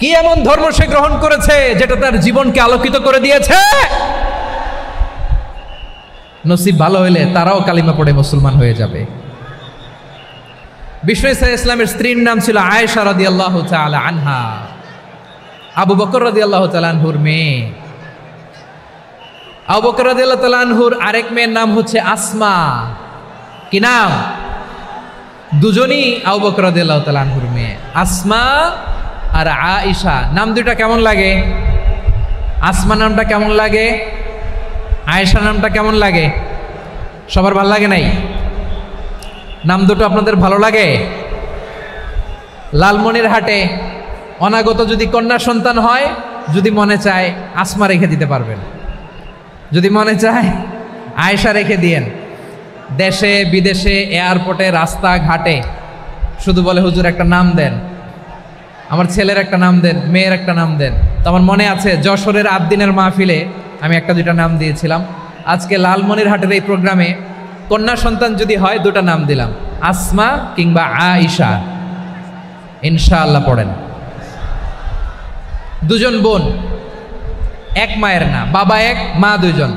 কি এমন ধর্ম সে গ্রহণ করেছে যেটা তার জীবনকে আলোকিত করে দিয়েছে? নসিব ভালো হইলে তারাও কালিমা পড়ে মুসলমান হয়ে যাবে। বিষ্ণু ইসলামের স্ত্রীর নাম ছিল আয়েশা রাদিয়াল্লাহু তাআলা আনহা, আবু বকর রাদিয়াল্লাহু তাআলা আনহুর মেয়ে। আবু বকর রাদিয়াল্লাহু তাআলা আনহুর আরেক মেয়ের নাম হচ্ছে আসমা। কি নাম? দুজনই আবু বকর রাদিয়াল্লাহু তাআলা আনহুর মেয়ে, আসমা আর আয়েশা। নাম দুটা কেমন লাগে? আসমা নামটা কেমন লাগে? আয়েশা নামটা কেমন লাগে? সবার ভালো লাগে নাই? নাম দুটো আপনাদের ভালো লাগে? লালমনিরহাটে অনাগত যদি কন্যা সন্তান হয়, যদি মনে চায় আসমা রেখে দিতে পারবেন, যদি মনে চায় আয়েশা রেখে দিয়েন। দেশে বিদেশে এয়ারপোর্টে রাস্তাঘাটে শুধু বলে হুজুর একটা নাম দেন, আমার ছেলের একটা নাম দেন, মেয়ের একটা নাম দেন। তো আমার মনে আছে যশোরের 8 দিনের মাহফিলে আমি 1-2টা নাম দিয়েছিলাম। আজকে লালমনিরহাটের এই প্রোগ্রামে কন্যা সন্তান যদি হয় 2টা নাম দিলাম, আসমা কিংবা আয়েশা। ইনশাআল্লাহ পড়েন। দুজন বোন, এক মায়ের নাম, বাবা এক মা দুইজন।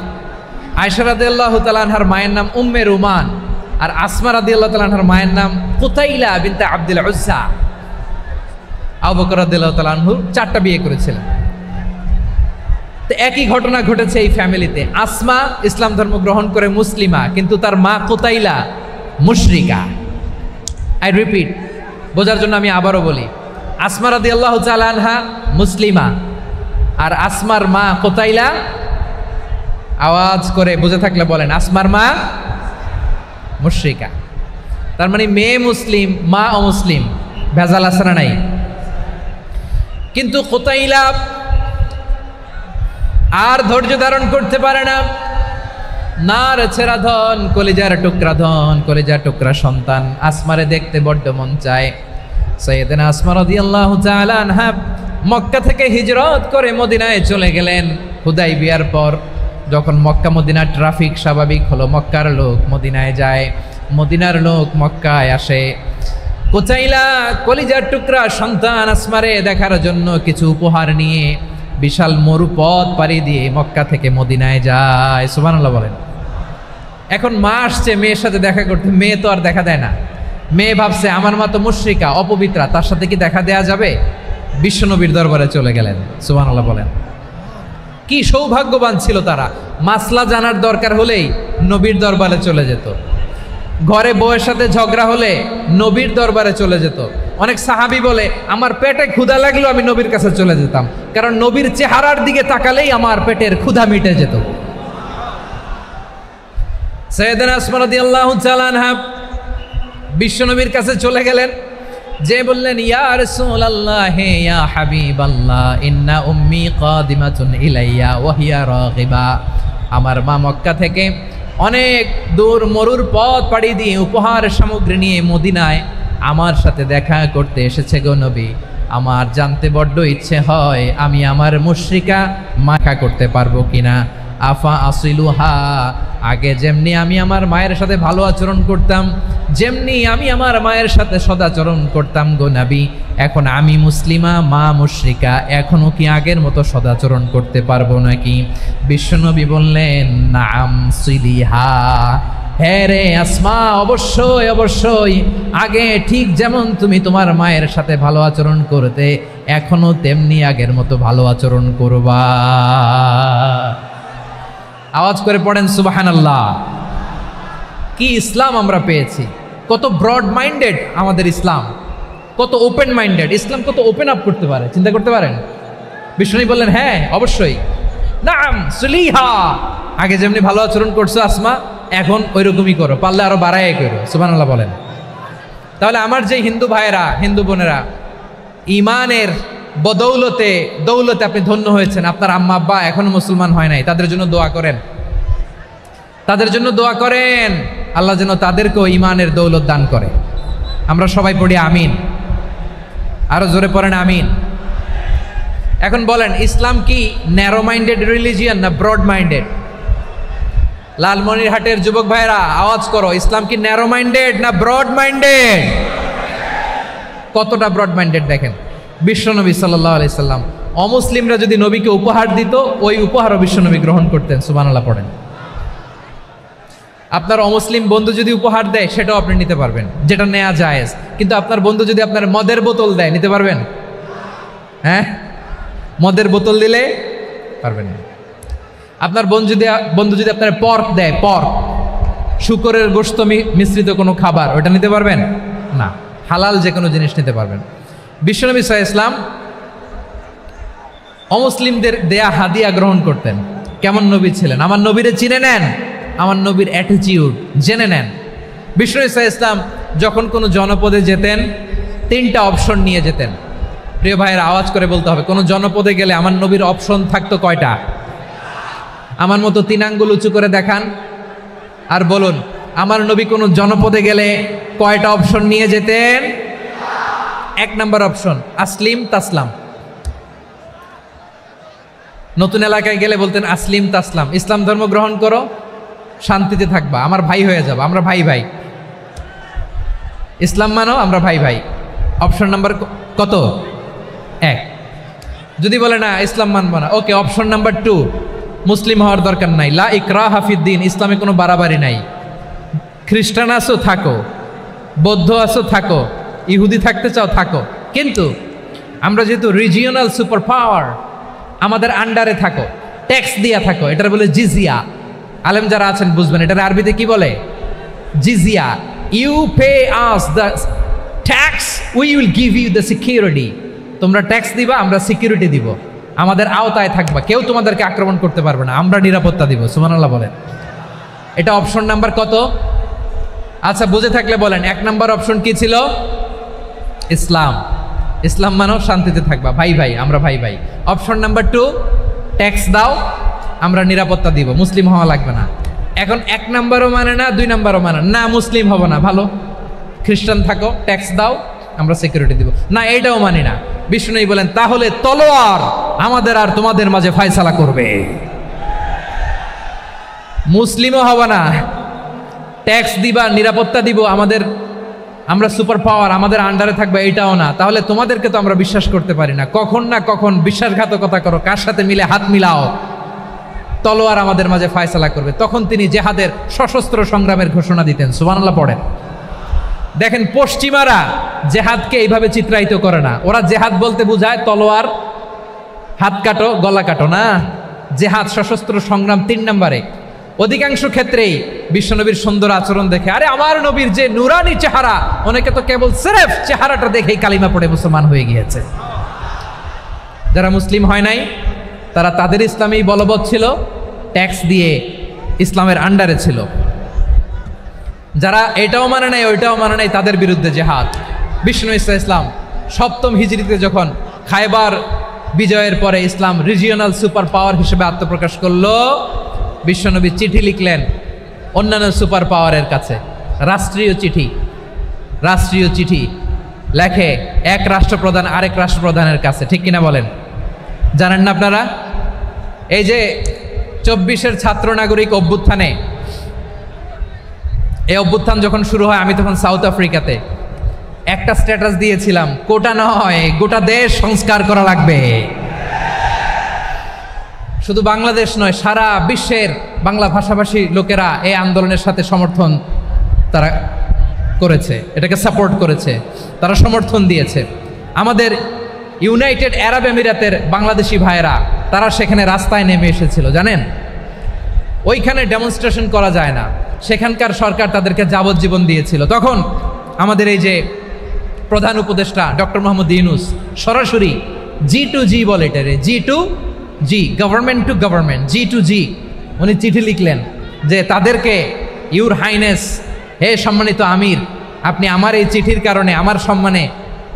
আয়েশা রাদিয়াল্লাহু তাআলা আনহার মায়ের নাম উম্মে রুমান, আর আসমা রাদিয়াল্লাহু তাআলা আনহার মায়ের নাম কুতাইলা বিনতে আব্দুল উজ্জা। আবু বকর রাদিয়াল্লাহু তাআলা আনহু 4টা বিয়ে করেছিলেন। তো একই ঘটনা ঘটেছে এই ফ্যামিলিতে। আসমা ইসলাম ধর্ম গ্রহণ করে মুসলিমা, কিন্তু তার মা কুতাইলা মুশরিকা। আই রিপিট, বোঝার জন্য আমি আবারও বলি, আসমা রাদিয়াল্লাহু তাআলা আনহা মুসলিমা, আর আসমার মা কুতাইলা আওয়াজ করে বুঝে থাকলে বলেন, আসমার মা মুশরিকা। তার মানে মেয়ে মুসলিম, মা অমুসলিম, ভেজাল আছে না নাই? কিন্তু কুতাইলা আর ধৈর্য ধারণ করতে পারে না। নার ছেড়া ধন, কলিজার টুকরা ধন, কলিজার টুকরা সন্তান আসমারে দেখতে বড্ড মন চায়। সাইয়েদনা আসমা রাদিয়াল্লাহু তাআলা আনহা মক্কা থেকে হিজরত করে মদিনায় চলে গেলেন হুদাইবিয়ার পর। যখন মক্কা মদিনার ট্রাফিক স্বাভাবিক হলো, মক্কার লোক মদিনায় যায়, মদিনার লোক মক্কায় আসে। কুচাইলা কলিজার টুকরা সন্তান আসমারে দেখার জন্য কিছু উপহার নিয়ে বিশাল মরুপথ পাড়ি দিয়ে মক্কা থেকে মদিনায় যায়। সুবহানাল্লাহ বলেন। এখন মা আসছে মেয়ের সাথে দেখা করতে, মেয়ে তো আর দেখা দেয় না। মেয়ে ভাবছে আমার মা তো মুশরিকা, অপবিত্রা, তার সাথে কি দেখা দেয়া যাবে? বিশ্বনবীর দরবারে চলে গেলেন। সুবহানাল্লাহ বলেন। কি সৌভাগ্যবান ছিল তারা, মাসলা জানার দরকার হলেই নবীর দরবারে চলে যেত। ঘরে বউয়ের সাথে ঝগড়া হলে নবীর দরবারে চলে যেত। অনেক সাহাবী বলে আমার পেটে ক্ষুধা লাগলো আমি নবীর কাছে চলে যেতাম, কারণ নবীর চেহারার দিকে তাকালেই আমার পেটের ক্ষুধা মিটে যেত। সাইয়েদনা আসমা রাদিয়াল্লাহু তাআলা আনহা বিশ্বনবীর কাছে চলে গেলেন, যে বললেন ইয়া রাসূলুল্লাহ ইয়া হাবিবাল্লাহ ইন্না উম্মি কাদিমাতুন ইলাইয়া ওয়া হিয়া রাগিবা। আমার মা মক্কা থেকে অনেক দূর মরুর পথ পাড়ি দিয়ে উপহার সামগ্রী নিয়ে মদিনায় আমার সাথে দেখা করতে এসেছে গো নবী। আমার জানতে বড্ড ইচ্ছে হয় আমি আমার মুশরিকা মাখা করতে পারবো কিনা। আফা আসিলুহা, আগে যেমনি আমি আমার মায়ের সাথে ভালো আচরণ করতাম, যেমনি আমি আমার মায়ের সাথে সদাচরণ করতাম গো নবী, এখন আমি মুসলিমা, মা মুশরিকা, এখনো কি আগের মতো সদাচরণ করতে পারবো নাকি? বিশ্বনবী বললেন নাম সিলিহা, হ্যাঁ রে আসমা, অবশ্যই অবশ্যই, আগে ঠিক যেমন তুমি তোমার মায়ের সাথে ভালো আচরণ করতে, এখনো তেমনি আগের মতো ভালো আচরণ করবা। আওয়াজ করে পড়েন সুবহানাল্লাহ। কি ইসলাম আমরা পেয়েছি! কত ব্রড মাইন্ডেড আমাদের ইসলাম, কত ওপেন মাইন্ডেড ইসলাম, কত ওপেন আপ করতে পারে, চিন্তা করতে পারেন। বিষ্ণু বললেন হ্যাঁ অবশ্যই, নাম সুলিহা, আগে যেমনি ভালো আচরণ করছো আসমা, এখন ওই রকমই করো, পারলে আরো বাড়ায় করো। সুবহানাল্লাহ বলেন। তাহলে আমার যে হিন্দু ভাইয়েরা, হিন্দু বোনেরা, ইমানের বদৌলতে দৌলতে আপনি ধন্য হয়েছেন, আপনার আম্মা আব্বা এখনো মুসলমান হয় নাই, তাদের জন্য দোয়া করেন, তাদের জন্য দোয়া করেন, আল্লাহ যেন তাদেরকেও ইমানের দৌলত দান করে। আমরা সবাই পড়ি আমিন, আরো জোরে পড়েন আমিন। এখন বলেন ইসলাম কি ন্যারো মাইন্ডেড রিলিজিয়ান না ব্রড মাইন্ডেড? লালমনিরহাটের যুবক ভাইরা আওয়াজ করো, ইসলাম কি ন্যারো মাইন্ডেড না ব্রড মাইন্ডেড? কতটা ব্রড মাইন্ডেড দেখেন। বিশ্বনবী সাল্লাল্লাহু আলাইহি সাল্লাম অমুসলিমরা যদি নবীকে উপহার দিত, ওই উপহারও বিশ্বনবী গ্রহণ করতেন। সুবহানাল্লাহ পড়েন। আপনার অমুসলিম বন্ধু যদি উপহার দেয় সেটাও আপনি নিতে পারবেন, যেটা নেওয়া জায়েজ। কিন্তু আপনার বন্ধু যদি আপনার মদের বোতল দেয়, নিতে পারবেন? হ্যাঁ, মদের বোতল দিলে পারবেন না। আপনার বন্ধু যদি আপনার পর্ক দেয়, পর্ক, শুকরের গোশত মিশ্রিত কোনো খাবার, ওটা নিতে পারবেন না। হালাল যে কোনো জিনিস নিতে পারবেন। বিশ্বনবী সাল্লাল্লাহু আলাইহি ওয়াসাল্লাম অমুসলিমদের দেয়া হাদিয়া গ্রহণ করতেন। কেমন নবী ছিলেন! আমার নবীরে চিনে নেন, আমার নবীর অ্যাটিটিউড জেনে নেন। বিশ্বনবী সাল্লাল্লাহু আলাইহি ওয়াসাল্লাম যখন কোনো জনপদে যেতেন, 3টা অপশন নিয়ে যেতেন। প্রিয় ভাইয়ের আওয়াজ করে বলতে হবে, কোনো জনপদে গেলে আমার নবীর অপশন থাকতো কয়টা? আমার মতো 3 আঙ্গুল উঁচু করে দেখান আর বলুন, আমার নবী কোনো জনপদে গেলে কয়টা অপশন নিয়ে যেতেন? 1 নম্বর অপশন আসলিম তাসলাম। নতুন এলাকায় গেলে বলতেন আসলিম তাসলাম, ইসলাম ধর্ম গ্রহণ করো, শান্তিতে থাকবা, আমার ভাই হয়ে যাবো, আমরা ভাই ভাই, ইসলাম মানো, আমরা ভাই ভাই। অপশন নাম্বার কত? 1। যদি বলে না ইসলাম মানবো না, ওকে, অপশন নাম্বার 2, মুসলিম হওয়ার দরকার নাই, লা ইকরাহা ফিদ্দিন, ইসলামে কোনো বাড়াবাড়ি নাই। খ্রিস্টান আছো থাকো, বৌদ্ধ আছো থাকো, ইহুদি থাকতে চাও থাকো, কিন্তু আমরা যেহেতু রিজিওনাল সুপার পাওয়ার, আমাদের আন্ডারে থাকো, ট্যাক্স দিয়া থাকো, এটার বলে জিজিয়া। আলেম যারা আছেন বুঝবেন, এটার আরবিতে কি বলে? জিজিয়া। You pay us the tax, we will give you the security. তোমরা ট্যাক্স দিবা, আমরা সিকিউরিটি দিব। আমাদের আওতায় থাকবা, কেউ তোমাদেরকে আক্রমণ করতে পারবে না, আমরা নিরাপত্তা দিব। সুবহানাল্লাহ বলেন। এটা অপশন নাম্বার কত? আচ্ছা বুঝে থাকলে বলেন, 1 নাম্বার অপশন কি ছিল? ইসলাম। ইসলাম মানেও শান্তিতে থাকবা, ভাই ভাই, আমরা ভাই ভাই। অপশন নাম্বার 2, ট্যাক্স দাও, আমরা নিরাপত্তা দিব, মুসলিম হওয়া লাগবে না। এখন 1 নাম্বারও মানে না, 2 নাম্বারও মানে না, মুসলিম হব না, ভালো খ্রিস্টান থাকো, ট্যাক্স দাও, আমরা সিকিউরিটি দিব না, এইটাও মানি না। বিষ্ণু বলেন তাহলে তলোয়ার আমাদের আর তোমাদের মাঝে ফয়সালা করবে। মুসলিমও হব না, ট্যাক্স দিবা, নিরাপত্তা দিব, আমরা সুপার পাওয়ার, আমাদের আন্ডারে থাকবে, এটাও না। তাহলে তোমাদেরকে তো আমরা বিশ্বাস করতে পারি না, কখন না কখন বিশ্বাসঘাতকতা করো, কার সাথে মিলে হাত মিলাও, তলোয়ার আমাদের মাঝে ফয়সালা করবে। তখন তিনি জেহাদের সশস্ত্র সংগ্রামের ঘোষণা দিতেন। সুবহানাল্লাহ পড়েন। দেখেন পশ্চিমারা জেহাদকে এইভাবে চিত্রায়িত করে না, ওরা জেহাদ বলতে বোঝায় তলোয়ার, হাত কাটো, গলা কাটো না। জেহাদ সশস্ত্র সংগ্রাম 3 নম্বরে। অধিকাংশ ক্ষেত্রেই বিশ্বনবীর সুন্দর আচরণ দেখে, আরে আমার নবীর যে নুরানি চেহারা, অনেকে তো কেবল সিরেফ চেহারাটা দেখেই কালিমা পড়ে মুসলমান হয়ে গিয়েছে। যারা মুসলিম হয় নাই তারা তাদের ইসলামেই বলবৎ ছিল, ট্যাক্স দিয়ে ইসলামের আন্ডারে ছিল। যারা এটাও মানে নাই ওইটাও মানে নাই, তাদের বিরুদ্ধে জেহাদ। বিষ্ণু ইসলাম 7ম হিজরিতে যখন খায়বার বিজয়ের পরে ইসলাম রিজিওনাল সুপার পাওয়ার হিসেবে আত্মপ্রকাশ করলো, বিশ্বনবী চিঠি লিখলেন অন্যান্য সুপার পাওয়ারের কাছে, রাষ্ট্রীয় চিঠি লেখে এক রাষ্ট্রপ্রধান আরেক রাষ্ট্রপ্রধানের কাছে, ঠিক কিনা বলেন? জানেন না আপনারা? এই যে 24-এর ছাত্র নাগরিক অভ্যুত্থানে, এই অভ্যুত্থান যখন শুরু হয়, আমি তখন সাউথ আফ্রিকাতে, একটা স্ট্যাটাস দিয়েছিলাম, কোটা নয় গোটা দেশ সংস্কার করা লাগবে। শুধু বাংলাদেশ নয়, সারা বিশ্বের বাংলা ভাষাভাষী লোকেরা এই আন্দোলনের সাথে সমর্থন তারা করেছে, এটাকে সাপোর্ট করেছে, তারা সমর্থন দিয়েছে। আমাদের ইউনাইটেড আরব আমিরাতের বাংলাদেশি ভাইয়েরা তারা সেখানে রাস্তায় নেমে এসেছিল, জানেন? ওইখানে ডেমনস্ট্রেশন করা যায় না, সেখানকার সরকার তাদেরকে যাবজ্জীবন দিয়েছিল। তখন আমাদের এই যে প্রধান উপদেষ্টা ডক্টর মোহাম্মদ ইউনূস সরাসরি G2G বলে, এটারে G2G, government to government, G2G, উনি চিঠি লিখলেন যে তাদেরকে, ইউর হাইনেস, হে সম্মানিত আমির, আপনি আমার এই চিঠির কারণে আমার সম্মানে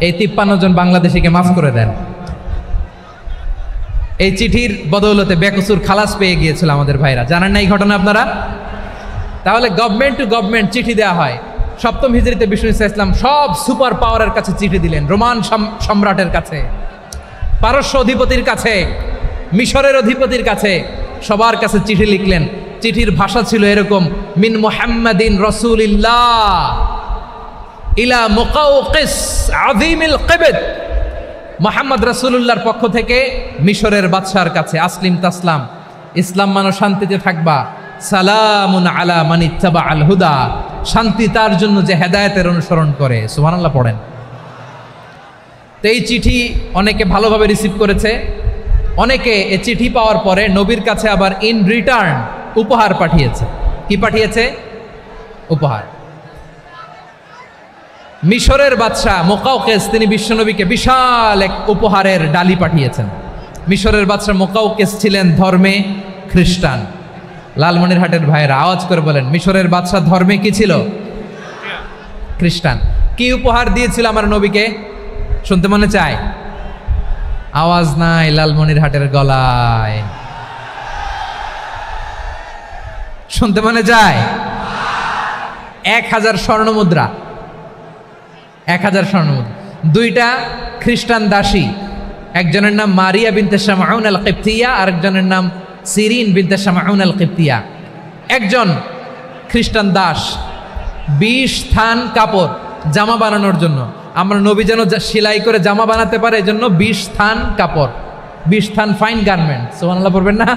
এই 53 জন বাংলাদেশিকে মাফ করে দেন। এই চিঠির বদৌলতে বেকসুর খালাস পেয়ে গিয়েছিল আমাদের ভাইরা, জানেন না এই ঘটনা আপনারা? তাহলে গভর্নমেন্ট টু গভর্নমেন্ট চিঠি দেওয়া হয়। 7ম হিজরিতে বিষ্ণু ইসলাম সব সুপার পাওয়ারের কাছে চিঠি দিলেন, রোমান সম্রাটের কাছে, পারস্য অধিপতির কাছে, মিশরের অধিপতির কাছে, সবার কাছে চিঠি লিখলেন। চিঠির ভাষা ছিল এরকম, মিন মুহাম্মাদিন রাসূলিল্লাহ ইলা মুকাউকিস আযীমিল কিবত, মুহাম্মদ রাসূলুল্লাহর পক্ষ থেকে মিশরের বাদশার কাছে, আসলিম তাসলাম, ইসলাম মানো শান্তিতে থাকবা, সালামুন আলা মান ইত্তাবা আল হুদা, শান্তি তার জন্য যে হেদায়েতের অনুসরণ করে। সুবহানাল্লাহ পড়েন। তো এই চিঠি অনেকে ভালোভাবে রিসিভ করেছে, অনেকে এই চিঠি পাওয়ার পরে নবীর কাছে আবার ইন রিটার্ন উপহার পাঠিয়েছে। কি পাঠিয়েছে? উপহার। মিশরের বাদশাহ মুকাউকিস তিনি বিশ্বনবীকে বিশাল এক উপহারের ডালি পাঠিয়েছেন। মিশরের বাদশাহ মুকাউকিস ছিলেন ধর্মে খ্রিস্টান। লালমনিরহাটের ভাইয়েরা আওয়াজ করে বলেন, মিশরের বাদশাহ ধর্মে কি ছিল? খ্রিস্টান। কি উপহার দিয়েছিল আমার নবীকে? শুনতে মনে চায়? আওয়াজ নাই লালমনিরহাটের গলায়, শুনতে মনে যায়? 1000 স্বর্ণমুদ্রা, 1000 স্বর্ণমুদ্রা। 2টা খ্রিস্টান দাসী, একজনের নাম মারিয়া বিনতে শামউন আল কিবতিয়া, আরেকজনের নাম সিরিন বিনতে শামউন আল কিবতিয়া। একজন খ্রিস্টান দাস 20 থান কাপড় জামা বানানোর জন্য, আমরা নবী যেন সেলাই করে জামা বানাতে পারে এজন্য 20 থান কাপড়, 20 থান ফাইন গার্মেন্ট। সুবহানাল্লাহ পড়বেন না?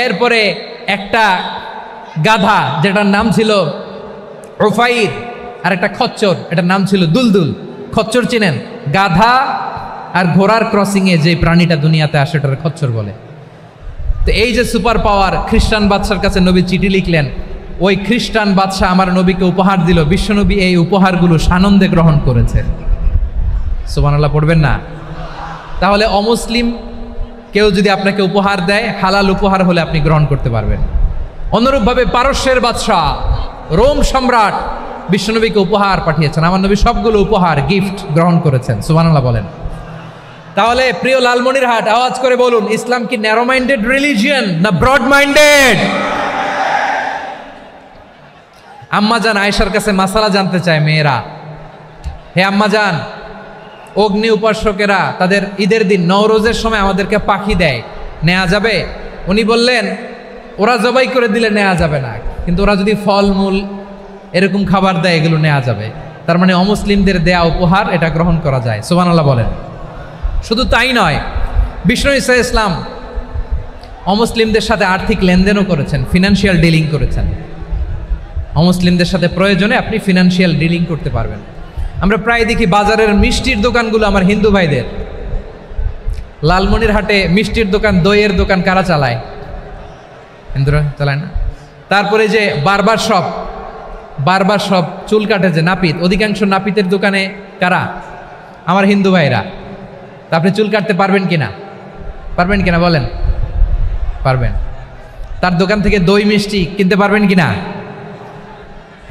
এরপরে একটা গাধা যেটার নাম ছিল উফাইর, আর একটা খচ্চর, এটার নাম ছিল দুলদুল। খচ্চর চিনেন? গাধা আর ঘোড়ার ক্রসিংয়ে যে প্রাণীটা দুনিয়াতে আসে ওটার খচ্চর বলে। তো এই যে সুপার পাওয়ার খ্রিস্টান বাদশার কাছে নবী চিঠি লিখলেন, ওই খ্রিস্টান বাদশাহ আমার নবীকে উপহার দিল। বিশ্বনবী এই উপহারগুলো সানন্দে গ্রহণ করেছে। সুবহানাল্লাহ পড়বেন না? তাহলে অমুসলিম কেউ যদি আপনাকে উপহার দেয়, হালাল উপহার হলে আপনি গ্রহণ করতে পারবেন। অনুরূপভাবে পারস্যের বাদশাহ, রোম সম্রাট বিশ্বনবীকে উপহার পাঠিয়েছেন। আমার নবী সবগুলো উপহার, গিফট গ্রহণ করেছেন। সুবহানাল্লাহ বলেন। তাহলে প্রিয় লালমনিরহাট, আওয়াজ করে বলুন, ইসলাম কি ন্যারো মাইন্ডেড রিলিজিয়ন না ব্রড মাইন্ডেড? আম্মাজান আয়েশার কাছে মাসালা জানতে চায় মেয়েরা, হে আম্মাজান, অগ্নি উপাসকেরা তাদের ঈদের দিন নওরোজের সময় আমাদেরকে পাখি দেয়, নেওয়া যাবে? উনি বললেন, ওরা জবাই করে দিলে নেওয়া যাবে না, কিন্তু ওরা যদি ফলমূল এরকম খাবার দেয় এগুলো নেওয়া যাবে। তার মানে অমুসলিমদের দেয়া উপহার এটা গ্রহণ করা যায়। সুবহানাল্লাহ বলেন। শুধু তাই নয়, বিষ্ণু ঈসা ইসলাম অমুসলিমদের সাথে আর্থিক লেনদেনও করেছেন, ফিনান্সিয়াল ডিলিং করেছেন। অমুসলিমদের সাথে প্রয়োজনে আপনি ফিনান্সিয়াল ডিলিং করতে পারবেন। আমরা প্রায় দেখি বাজারের মিষ্টির দোকানগুলো আমার হিন্দু ভাইদের। লালমনিরহাটে মিষ্টির দোকান, দইয়ের দোকান কারা চালায়? হিন্দুরা চালায় না? তারপরে যে বারবার শপ, চুল কাটে যে নাপিত, অধিকাংশ নাপিতের দোকানে কারা? আমার হিন্দু ভাইরা। তা আপনি চুল কাটতে পারবেন কিনা? পারবেন কিনা বলেন? পারবেন। তার দোকান থেকে দই মিষ্টি কিনতে পারবেন কিনা?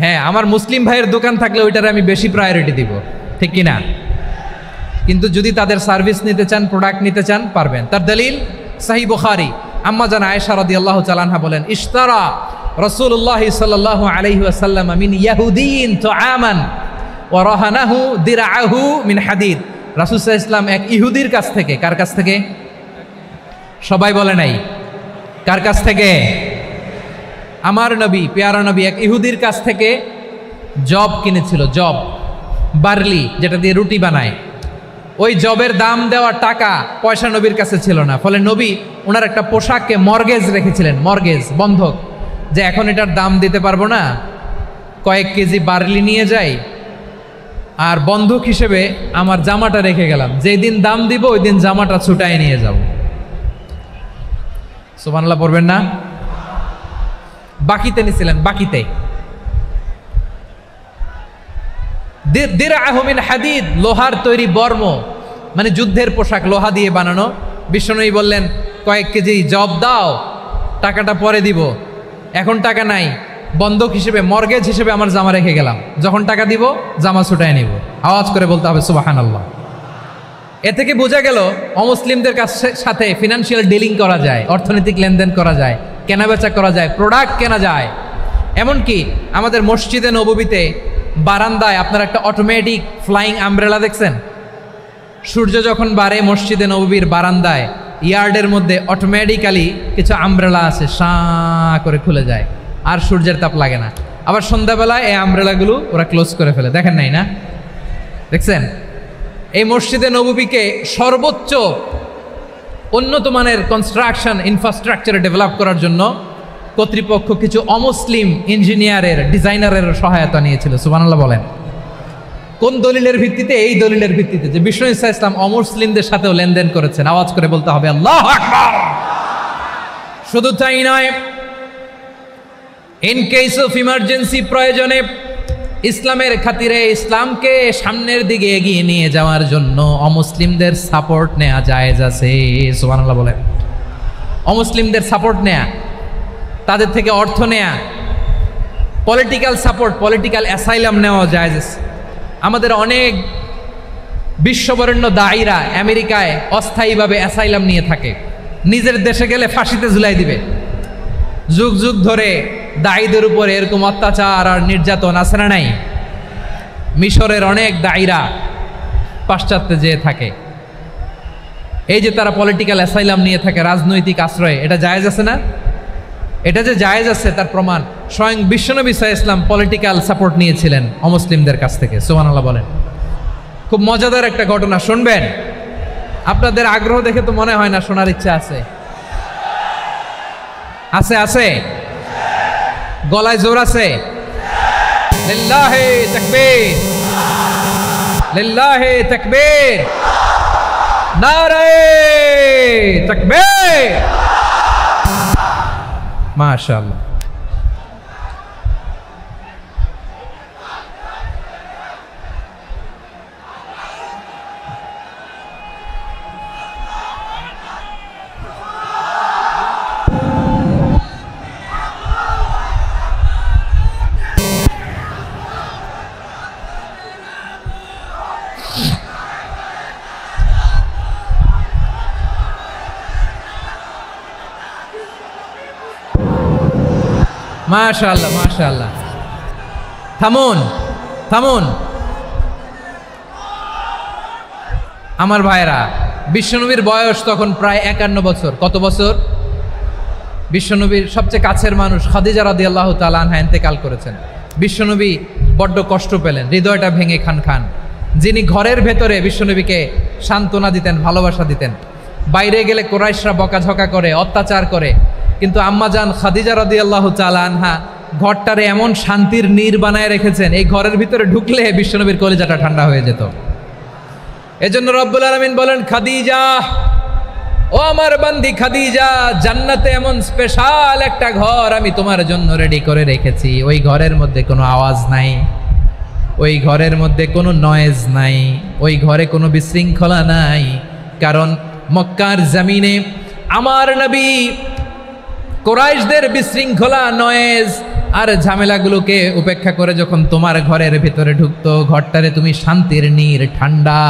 হ্যাঁ, আমার মুসলিম ভাইয়ের দোকান থাকলে ওইটারে আমি বেশি প্রায়োরিটি দিব, ঠিক কিনা? কিন্তু যদি তাদের সার্ভিস নিতে চান, প্রোডাক্ট নিতে চান, পারবেন। তার দলিল সহিহ বুখারী, আম্মা জান আয়েশা রাদিয়াল্লাহু তাআলা আনহা বলেন, ইশতারা রাসূলুল্লাহ সাল্লাল্লাহু আলাইহি ওয়াসাল্লাম মিন ইয়াহুদিয়িন তুআমান ওয়া রাহানাহু দিরআহু মিন হাদিদ। রাসূল সাল্লাল্লাহু আলাইহি ওয়াসাল্লাম এক ইহুদির কাছ থেকে, কার কাছ থেকে? সবাই বলে নাই, কার কাছ থেকে? আমার নবী, পেয়ারা নবী এক ইহুদির কাছ থেকে জব কিনেছিল, জব, বার্লি, যেটা দিয়ে রুটি বানায়। ওই জবের দাম দেওয়ার টাকা পয়সা নবীর কাছে ছিল না, ফলে নবী ওনার একটা পোশাককে মর্গেজ রেখেছিলেন, মর্গেজ, বন্ধক, যে এখন এটার দাম দিতে পারবো না, কয়েক কেজি বার্লি নিয়ে যাই আর বন্ধক হিসেবে আমার জামাটা রেখে গেলাম, যেই দিন দাম দিব ওই দিন জামাটা ছুটায় নিয়ে যাব। সুবহানাল্লাহ পড়বেন না? বাকিতে নিছিলেন, বাকিতে। দিরআহু মিন হাদিদ, লোহার তৈরি বর্ম, মানে যুদ্ধের পোশাক, লোহা দিয়ে বানানো। বিষ্ণুনবী বললেন, কয়েক কেজি জব দাও, টাকাটা পরে দিব, এখন টাকা নাই, বন্ধক হিসেবে, মর্গেজ হিসেবে আমার জামা রেখে গেলাম, যখন টাকা দিব জামা ছুটায় নিব। আওয়াজ করে বলতে হবে সুবহানাল্লাহ। এ থেকে বোঝা গেল অমুসলিমদের সাথে ফিনান্সিয়াল ডিলিং করা যায়, অর্থনৈতিক লেনদেন করা যায়, কেনাবেচা করা যায়, প্রোডাক্ট কেনা যায়। এমনকি আমাদের মসজিদে নববীতে বারান্দায় আপনারা একটা অটোমেটিক ফ্লাইং আমব্রেলা দেখছেন? সূর্য যখন বাড়ে মসজিদে নববীর বারান্দায়, ইয়ার্ডের মধ্যে অটোমেটিক্যালি কিছু আমব্রেলা আছে, সাঁ করে খুলে যায়, আর সূর্যের তাপ লাগে না। আবার সন্ধ্যাবেলায় এই আমব্রেলাগুলো ওরা ক্লোজ করে ফেলে, দেখেন নাই না? দেখছেন? এই মসজিদে নববীকে সর্বোচ্চ উন্নত মানের কনস্ট্রাকশন ইনফ্রাস্ট্রাকচারে ডেভেলপ করার জন্য কর্তৃপক্ষ কিছু অমুসলিম ইঞ্জিনিয়ারের, ডিজাইনারের সহায়তা নিয়েছিল। সুবহানাল্লাহ বলেন। কোন দলিলের ভিত্তিতে? এই দলিলের ভিত্তিতে যে বিষ্ণু ঈসা ইসলাম অমুসলিমদের সাথেও লেনদেন করেছেন। আওয়াজ করে বলতে হবে আল্লাহু আকবার। শুধু তাই নয়, ইন কেস অফ ইমার্জেন্সি, প্রয়োজনে ইসলামের খাতিরে, ইসলামকে সামনের দিকে এগিয়ে নিয়ে যাওয়ার জন্য অমুসলিমদের সাপোর্ট নেওয়া জায়েজ আছে। সুবহানাল্লাহ বলেন। অমুসলিমদের সাপোর্ট নেয়া, তাদের থেকে অর্থ নেয়া, পলিটিক্যাল সাপোর্ট, পলিটিক্যাল অ্যাসাইলাম নেওয়া জায়েজ আছে। আমাদের অনেক বিশ্ববরেণ্য দায়ীরা আমেরিকায় অস্থায়ীভাবে অ্যাসাইলাম নিয়ে থাকে, নিজের দেশে গেলে ফাঁসিতে ঝুলাই দিবে। যুগ যুগ ধরে দায়ীদের উপরে এরকম অত্যাচার আর নির্যাতন আছে না নাই? মিশরের অনেক দায়ীরা পাশ্চাত্যে যেয়ে থাকে, এই যে তারা পলিটিক্যাল অ্যাসাইলাম নিয়ে থাকে, রাজনৈতিক আশ্রয়, এটা জায়েজ আছে না? এটা যে জায়েজ আছে তার প্রমাণ স্বয়ং বিশ্বনবী সাল্লাল্লাহু আলাইহি ওয়াসাল্লাম পলিটিক্যাল সাপোর্ট নিয়েছিলেন অমুসলিমদের কাছ থেকে। সুবহানাল্লাহ বলেন। খুব মজাদার একটা ঘটনা শুনবেন, আপনাদের আগ্রহ দেখে তো মনে হয় না শোনার ইচ্ছা আছে। আছে আছে, গলায় জোর আছে। লিল্লাহি তাকবীর, লিল্লাহি তাকবীর, নারে তাকবীর। মাশাআল্লাহ। মাশাআল্লাহ মাশাআল্লাহ। থামুন থামুন আমার ভাইরা, বিশ্বনবীর বয়স তখন প্রায় 51 বছর। কত বছর? বিশ্বনবীর সবচেয়ে কাছের মানুষ খাদিজা রাদিয়াল্লাহু তাআলা আনহা ইন্তেকাল করেছেন। বিশ্বনবী বড্ড কষ্ট পেলেন, হৃদয়টা ভেঙে খান খান। যিনি ঘরের ভেতরে বিশ্বনবীকে সান্ত্বনা দিতেন, ভালোবাসা দিতেন, বাইরে গেলে কুরাইশরা বকাঝকা করে, অত্যাচার করে, কিন্তু আম্মাজান খাদিজা রাদিয়াল্লাহু তাআলা আনহা ঘরটারে এমন শান্তির নীর বানায় রেখেছেন, এই ঘরের ভিতরে ঢুকলে বিশ্বনবীর কলিজাটা ঠান্ডা হয়ে যেত। এজন্য রব্বুল আলামিন বলেন, খাদিজা, ও আমার বান্দি খাদিজা, জান্নাতে এমন স্পেশাল একটা ঘর আমি তোমার জন্য রেডি করে রেখেছি। ওই ঘরের মধ্যে কোনো আওয়াজ নাই, ওই ঘরের মধ্যে কোনো নয়েজ নাই, ওই ঘরে কোনো বিশৃঙ্খলা নাই। কারণ মক্কার জমিনে আমার নবী কুরাইশদের বিশৃঙ্খলা, নয়েজ আর ঝামেলাগুলোকে উপেক্ষা করে যখন তোমার ঘরের ভিতরে ঢুকতো, ঘরটারে তুমি শান্তির নীর, ঠান্ডা,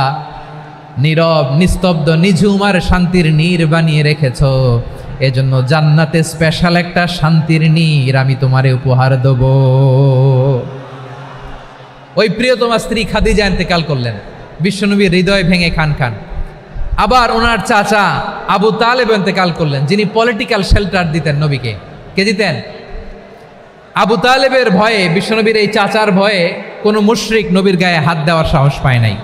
নীরব, নিস্তব্ধ, নিঝুম আর শান্তির নীর বানিয়ে রেখেছ। এজন্য জান্নাতে স্পেশাল একটা শান্তির নীর আমি তোমারে উপহার দেব। ওই প্রিয়তমা স্ত্রী খাদিজা ইন্তেকাল করলেন, বিশ্বনবীর হৃদয় ভেঙে খান খান। আবার ওনার চাচা আবু তালেব ইন্তেকাল করলেন, যিনি পলিটিক্যাল শেল্টার দিতেন নবীকে। কে দিতেন? আবু তালেবের ভয়ে, বিশ্বনবীর এই চাচার ভয়ে কোনো মুশরিক নবীর গায়ে হাত দেওয়ার সাহস পায় নাই।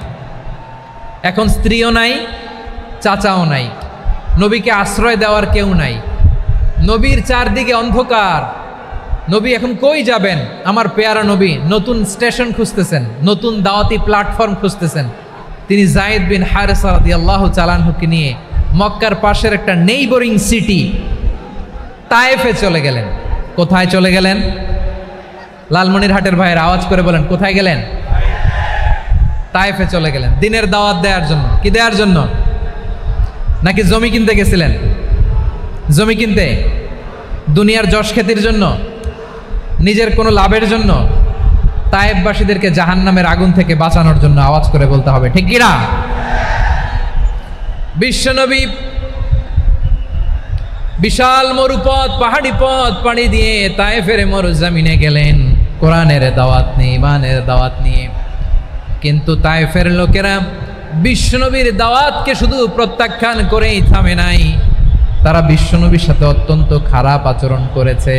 এখন স্ত্রীও নাই, চাচাও নাই, নবীকে আশ্রয় দেওয়ার কেউ নাই, নবীর চারদিকে অন্ধকার। নবী এখন কই যাবেন? আমার পেয়ারা নবী নতুন স্টেশন খুঁজতেছেন, নতুন দাওয়াতি প্ল্যাটফর্ম খুঁজতেছেন। তিনি যায়েদ বিন হারেসা রাদিয়াল্লাহু তাআলা আনহুকে নিয়ে মক্কার পাশের একটা নেইবরিং সিটি তায়েফে চলে গেলেন। কোথায় চলে গেলেন? লালমনিরহাটের ভাইয়ের আওয়াজ করে বলেন, কোথায় গেলেন? তায়েফে চলে গেলেন দিনের দাওয়াত দেওয়ার জন্য। কি দেওয়ার জন্য? নাকি জমি কিনতে গেছিলেন? জমি কিনতে, দুনিয়ার যশ খ্যাতির জন্য, নিজের কোনো লাভের জন্য? তায়েফবাসীদেরকে জাহান্নামের আগুন থেকে বাঁচানোর জন্য। আওয়াজ করে বলতে হবে, ঠিক কিনা? বিশ্বনবী বিশাল মরুপথ, পাহাড়ি পথ পাড়ি দিয়ে তায়েফের মরুজমিনে গেলেন কোরআনের দাওয়াত নিয়ে, ইমানের দাওয়াত নিয়ে। কিন্তু তায়েফের লোকেরা বিশ্বনবীর দাওয়াতকে শুধু প্রত্যাখ্যান করেই থামে নাই, তারা বিশ্বনবীর সাথে অত্যন্ত খারাপ আচরণ করেছে।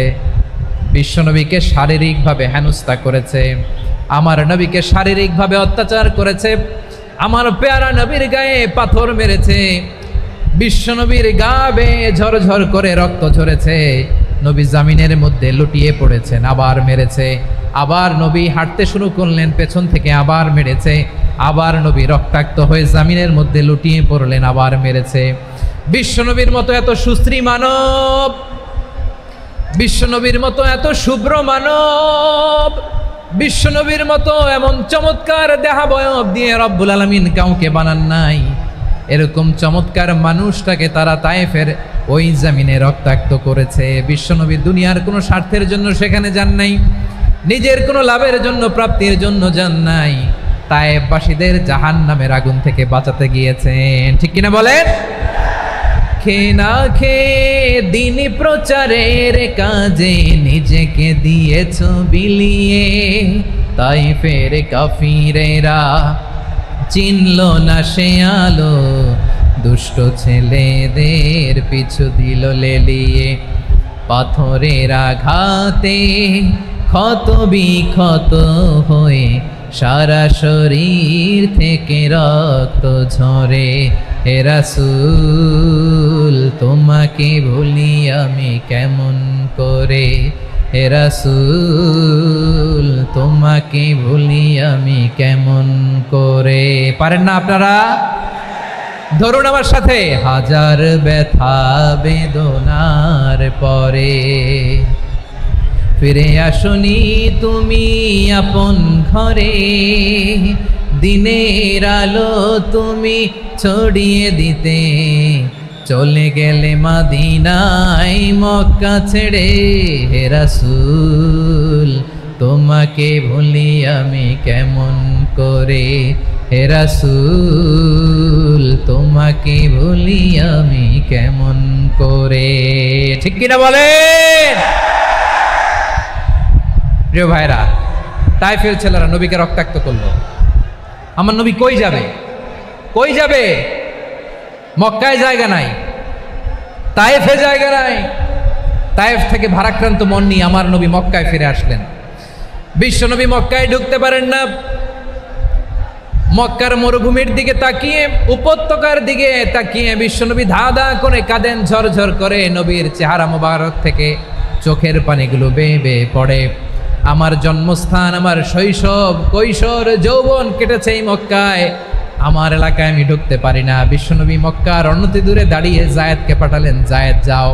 বিশ্বনবীকে শারীরিকভাবে হেনস্থা করেছে, আমার নবীকে শারীরিকভাবে অত্যাচার করেছে, আমার পেয়ারা নবীর গায়ে পাথর মেরেছে, বিশ্বনবীর গা বেয়ে ঝরঝর করে রক্ত ঝরেছে, নবী জামিনের মধ্যে লুটিয়ে পড়েছেন, আবার মেরেছে, আবার নবী হাঁটতে শুরু করলেন, পেছন থেকে আবার মেরেছে, আবার নবী রক্তাক্ত হয়ে জামিনের মধ্যে লুটিয়ে পড়লেন, আবার মেরেছে। বিশ্বনবীর মতো এত সুশ্রী মানব, বিশ্বনবীর মতো এত শুভ্র মানব, বিশ্বনবীর মতো এমন চমৎকার দেহাবয়ব দিয়ে রব্বুল আলামিন কাউকে বানান নাই। এরকম চমৎকার মানুষটাকে তারা তায়েফের ওই জমিনে রক্তাক্ত করেছে। বিশ্বনবী দুনিয়ার কোনো স্বার্থের জন্য সেখানে যান নাই, নিজের কোনো লাভের জন্য, প্রাপ্তির জন্য যান নাই, তায়েফবাসীদের জাহান্নামের আগুন থেকে বাঁচাতে গিয়েছেন। ঠিক কিনা বলেন? খেয়ে না খেয়ে দিন প্রচারের কাজে নিজেকে দিয়েছ বিলিয়ে, তায়েফের কাফিরেরা চিনল না সে আলো, দুষ্ট ছেলেদের পিছু দিল লেলিয়ে, পাথরের আঘাতে ক্ষত বিক্ষত হয়ে সারা শরীর থেকে রক্ত ঝরে। হে রাসূল তোমাকে ভুলি আমি কেমন করে, হে রাসূল তোমাকে ভুলি আমি কেমন করে। পারেন না আপনারা? ধরুন আমার সাথে, হাজার ব্যথা বেদনার পরে ফিরে আসনি তুমি আপন ঘরে, দিনের আলো তুমি ছড়িয়ে দিতে, চলে গেলে মদিনায় মক্কা ছেড়ে। হে রাসূল তোমাকে ভুলি আমি কেমন করে, হে রাসূল তোমাকে ভুলি আমি কেমন করে। ঠিক কিনা বলেন? প্রিয় ভাইরা, তায়েফের ছেলেরা নবীকে রক্তাক্ত করলো। আমার নবী কই যাবে? কই যাবে? মক্কায় জায়গা নাই, তায়েফে জায়গা নাই। তায়েফ থেকে ভারাক্রান্ত মন নিয়ে আমার নবী মক্কায় ফিরে আসলেন। বিশ্বনবী মক্কায় ঢুকতে পারেন না। মক্কার মরুভূমির দিকে তাকিয়ে, উপত্যকার দিকে তাকিয়ে বিশ্বনবী ধা ধা করে কাঁদেন, ঝরঝর করে। নবীর চেহারা মোবারক থেকে চোখের পানিগুলো বেয়ে বেয়ে পড়ে। আমার জন্মস্থান, আমার শৈশব, কৈশোর, যৌবন কেটেছে এই মক্কায়, আমার এলাকায় আমি ঢুকতে পারি না। বিশ্বনবী মক্কার অনতি দূরে দাঁড়িয়ে জায়েদকে পাঠালেন, জায়েদ যাও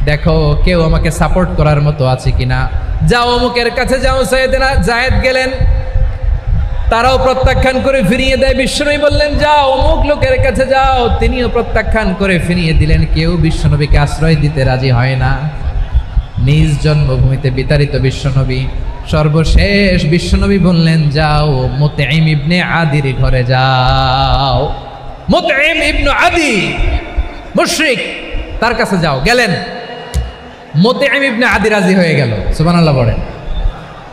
দেখো কেউ আমাকে সাপোর্ট করার মতো আছে কিনা, যাও অমুকের কাছে যাও। জায়েদ গেলেন, তারাও প্রত্যাখ্যান করে ফিরিয়ে দেয়। বিশ্বনবী বললেন যাও অমুক লোকের কাছে যাও, তিনিও প্রত্যাখ্যান করে ফিরিয়ে দিলেন। কেউ বিশ্বনবীকে আশ্রয় দিতে রাজি হয় না। নিজ জন্মভূমিতে বিতাড়িত বিশ্বনবী, সর্বশেষ বিশ্বনবী বললেন যাও মুতঈম ইবনে আদির ঘরে যাও। মুতঈম ইবনে আদি মুশরিক, তার কাছে যাও। গেলেন, মুতঈম ইবনে আদি রাজি হয়ে গেল। সুবহানাল্লাহ বলেন।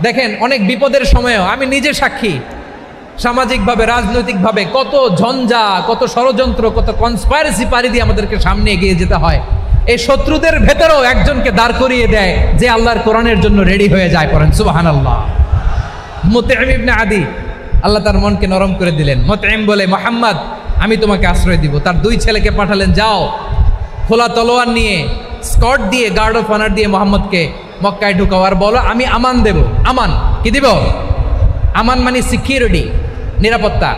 দেখেন, অনেক বিপদের সময়ও আমি নিজে সাক্ষী, সামাজিকভাবে রাজনৈতিকভাবে কত ঝঞ্ঝা, কত ষড়যন্ত্র, কত কনস্পাইরেসি পাড়ি দিয়ে আমাদেরকে সামনে এগিয়ে যেতে হয়। এই শত্রুদের ভেতরেও একজনকে দাঁড় করিয়ে দেয় যে আল্লাহর কোরআনের জন্য রেডি হয়ে যায়। পড়েন সুবহানাল্লাহ। মুতঈম ইবনে আদি, আল্লাহ তার মনকে নরম করে দিলেন। মুতঈম বলে, মুহাম্মদ আমি তোমাকে আশ্রয় দিব। তার দুই ছেলেকে পাঠালেন, যাও খোলা তলোয়ার নিয়ে, স্কট দিয়ে, গার্ড অফ অনার দিয়ে মোহাম্মদকে মক্কায় ঢুকাও, আর বলো আমি আমান দেব। আমান কি দিব? আমান মানে সিকিউরিটি, নিরাপত্তা।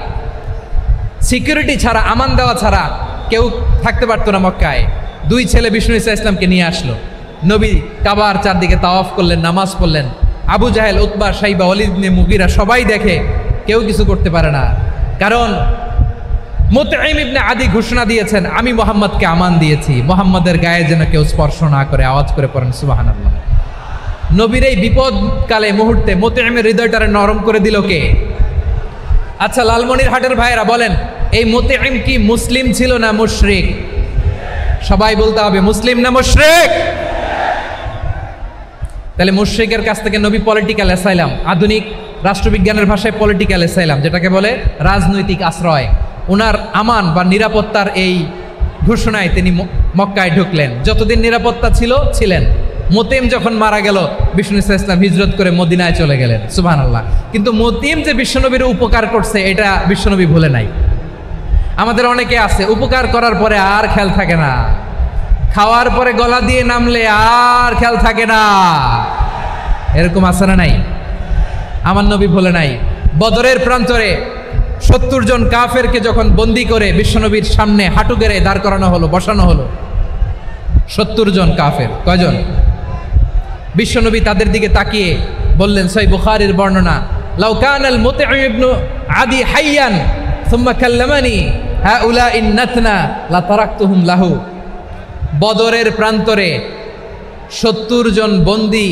সিকিউরিটি ছাড়া, আমান দেওয়া ছাড়া কেউ থাকতে পারতো না মক্কায়। দুই ছেলে বিষ্ণু ঈসা ইসলামকে নিয়ে আসলো। নবী কাবার চারদিকে তাওয়াফ করলেন, নামাজ পড়লেন। আবু জাহেল, উতবা, শাইবা, ওয়ালিদ ইবনে মুগীরা সবাই দেখে, কেউ কিছু করতে পারে না। কারণ মুতঈম ইবনে আদি ঘোষণা দিয়েছেন আমি মুহাম্মদকে আমান দিয়েছি, মুহাম্মদের গায়ে যেন কেউ স্পর্শ না করে। আওয়াজ করে পড়েন সুবহানাল্লাহ। নবীর এই বিপদকালে মুহূর্তে মুতঈমের হৃদয়টারে নরম করে দিল কে? আচ্ছা, লালমনিরহাটের ভাইয়েরা বলেন, এই মুতঈম কি মুসলিম ছিল না মুশরিক? সবাই বলতে হবে মুসলিম না মুশরিক? তাহলে মুশরিকের কাছ থেকে নবী পলিটিক্যাল অ্যাসাইলাম, আধুনিক রাষ্ট্রবিজ্ঞানের ভাষায় পলিটিক্যাল অ্যাসাইলাম, যেটাকে বলে রাজনৈতিক আশ্রয়, উনার আমান বা নিরাপত্তার এই ঘোষণায় তিনি মক্কায় ঢুকলেন। যতদিন নিরাপত্তা ছিল ছিলেন। মুতঈম যখন মারা গেল, বিষ্ণু ঈসা ইসলাম হিজরত করে মদিনায় চলে গেলেন। সুবহানাল্লাহ। কিন্তু মুতঈম যে বিশ্বনবীর উপকার করছে এটা বিশ্বনবী ভুলে নাই। আমাদের অনেকে আছে উপকার করার পরে আর খেয়াল থাকে না, খাওয়ার পরে গলা দিয়ে নামলে আর খেয়াল থাকে না। এরকম আছে না নাই? আমার নবী ভুলে নাই। বদরের প্রান্তরে 70 জন কাফেরকে যখন বন্দি করে বিশ্বনবীর সামনে হাঁটু গেড়ে দাঁড় করানো হলো, বসানো হলো, 70 জন কাফের। কয়জন? বিশ্বনবী তাদের দিকে তাকিয়ে বললেন, সহিহ বুখারীর বর্ণনা, লাউ কানাল মুতঈম ইবনে আদি হাইয়ান সুম্মা কাল্লামানি হাউলাঈ নাতনা লা তারাকতুহুম লাহু। বদরের প্রান্তরে 70 জন বন্দী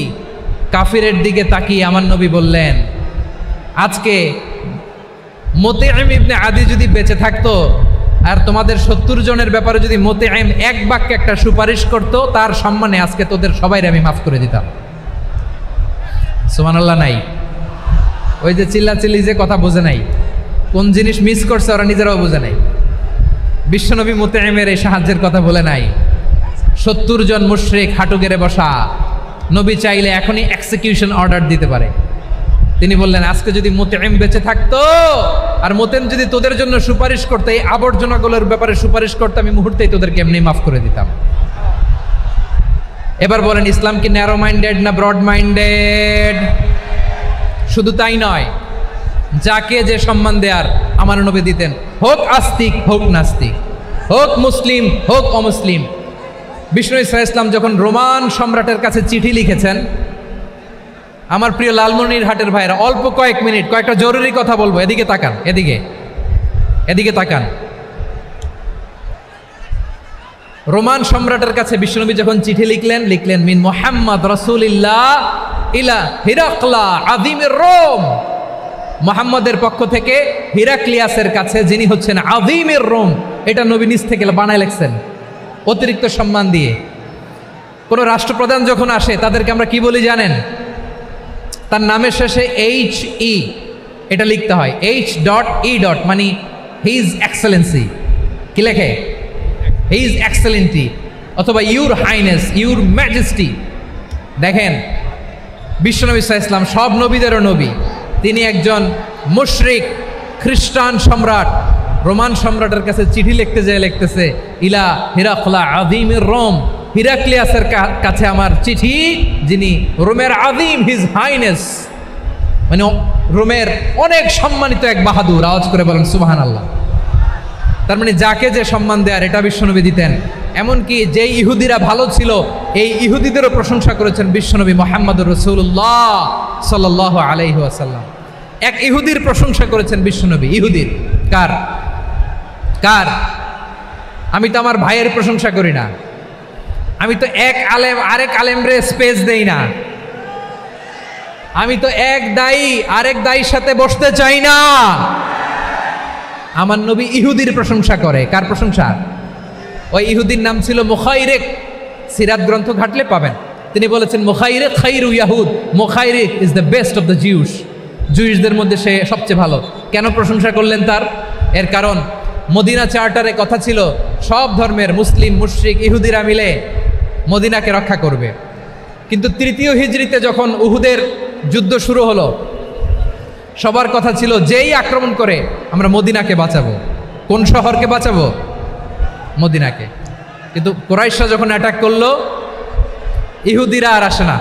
কাফিরের দিকে তাকিয়ে আমার নবী বললেন, আজকে মুতঈম ইবনে আদি যদি বেঁচে থাকতো আর তোমাদের 70 জনের ব্যাপারে যদি মুতঈম এক বাক্যে একটা সুপারিশ করতো, তার সম্মানে আজকে তোদের সবাইকে আমি মাফ করে দিতাম। সুবহানাল্লাহ নাই? ওই যে চিল্লাচিল্লি যে কথা বোঝে নাই, কোন জিনিস মিস করছে ওরা নিজেরাও বোঝে নাই। বিশ্বনবী মুতঈমের এই সাহায্যের কথা বলে নাই। 70 জন মুশরিক হাঁটু গেড়ে বসা, নবী চাইলে এখনই এক্সিকিউশন অর্ডার দিতে পারে। তিনি বললেন, আজকে যদি মুতঈম বেঁচে থাকতো আর মুতঈম যদি তোদের জন্য সুপারিশ করতো, এই আবর্জনাগুলোর ব্যাপারে সুপারিশ করতো, আমি মুহূর্তেই তোদেরকে এমনি মাফ করে দিতাম। এবার বলেন, ইসলাম কি ন্যারো মাইন্ডেড না ব্রড মাইন্ডেড? শুধু তাই নয়, যাকে যে সম্মান দেয়ার আমার নবী দিতেন, হোক আস্তিক হোক নাস্তিক, হোক মুসলিম হোক অমুসলিম। বিষ্ণু ঈসা ইসলাম যখন রোমান সম্রাটের কাছে চিঠি লিখেছেন, আমার প্রিয় লালমনিরহাটের ভাইরা, অল্প কয়েক মিনিট কয়েকটা জরুরি কথা বলবো। এদিকে তাকান, এদিকে তাকান। রোমান সম্রাটের কাছে বিশ্বনবী যখন চিঠি লিখলেন মিন মুহাম্মদ রাসূলিল্লাহ ইলা হিরাকলা আযীমির রোম। মুহাম্মদের পক্ষ থেকে হিরাক্লিয়াসের কাছে, যিনি হচ্ছেন আযীমির রোম। এটা নবী নিজ থেকে বানায় লিখছেন, অতিরিক্ত সম্মান দিয়ে। কোন রাষ্ট্রপ্রধান যখন আসে তাদেরকে আমরা কি বলি জানেন? তার নামের শেষে HE এটা লিখতে হয়, H.E. মানে হিজ এক্সেলেন্সি। কি লেখে? হিজ এক্সেলেন্টি, অথবা ইউর হাইনেস, ইউর ম্যাজেস্টি। দেখেন, বিশ্বনবী সাল্লাল্লাহু আলাইহি ওয়াসাল্লাম সব নবীদেরও নবী। তিনি একজন মুশরিক খ্রিস্টান সম্রাট, রোমান সম্রাটের কাছে চিঠি লিখতে যেয়ে লিখতেছে, ইলা হিরাকলা আযীমির রোম, হিরাক্লিয়াসের কাছে আমার চিঠি, যিনি রোমের আযীম, হিজ হাইনেস, মানে রোমের অনেক সম্মানিত এক বাহাদুর। আওয়াজ করে বলেন সুবহানাল্লাহ। তার মানে যাকে যে সম্মান দেয়ার এটা বিশ্বনবী দিতেন। এমনকি যেই ইহুদিরা ভালো ছিল, এই ইহুদিদেরও প্রশংসা করেছেন বিশ্বনবী মুহাম্মদুর রাসূলুল্লাহ সাল্লাল্লাহু আলাইহি ওয়াসাল্লাম। এক ইহুদির প্রশংসা করেছেন বিশ্বনবী। ইহুদির কার? কার? আমি তো আমার ভাইয়ের প্রশংসা করি না, আমি তো এক আলেম আরেক আলেমরে স্পেস দেই না, আমি তো এক দায়ী আরেক দায়ীর সাথে বসতে চাই না। আমার নবী ইহুদির প্রশংসা করে। কার প্রশংসা? ওই ইহুদির নাম ছিল মুখাইরিক। সিরাত গ্রন্থ ঘাটলে পাবেন। তিনি বলেছেন মুখাইরিক খাইরু ইয়াহুদ, Mukhayriq is the best of the Jews. জুইশদের মধ্যে সে সবচেয়ে ভালো। কেন প্রশংসা করলেন তার? এর কারণ মদিনা চার্টারে কথা ছিল সব ধর্মের মুসলিম, মুশরিক, ইহুদিরা মিলে মদিনাকে রক্ষা করবে। কিন্তু তৃতীয় হিজরিতে যখন উহুদের যুদ্ধ শুরু হলো, সবার কথা ছিল যেই আক্রমণ করে আমরা মদিনাকে বাঁচাবো। কোন শহরকে বাঁচাবো? মদিনাকে। কিন্তু কুরাইশরা যখন অ্যাটাক করলো, ইহুদিরা আর আসে না,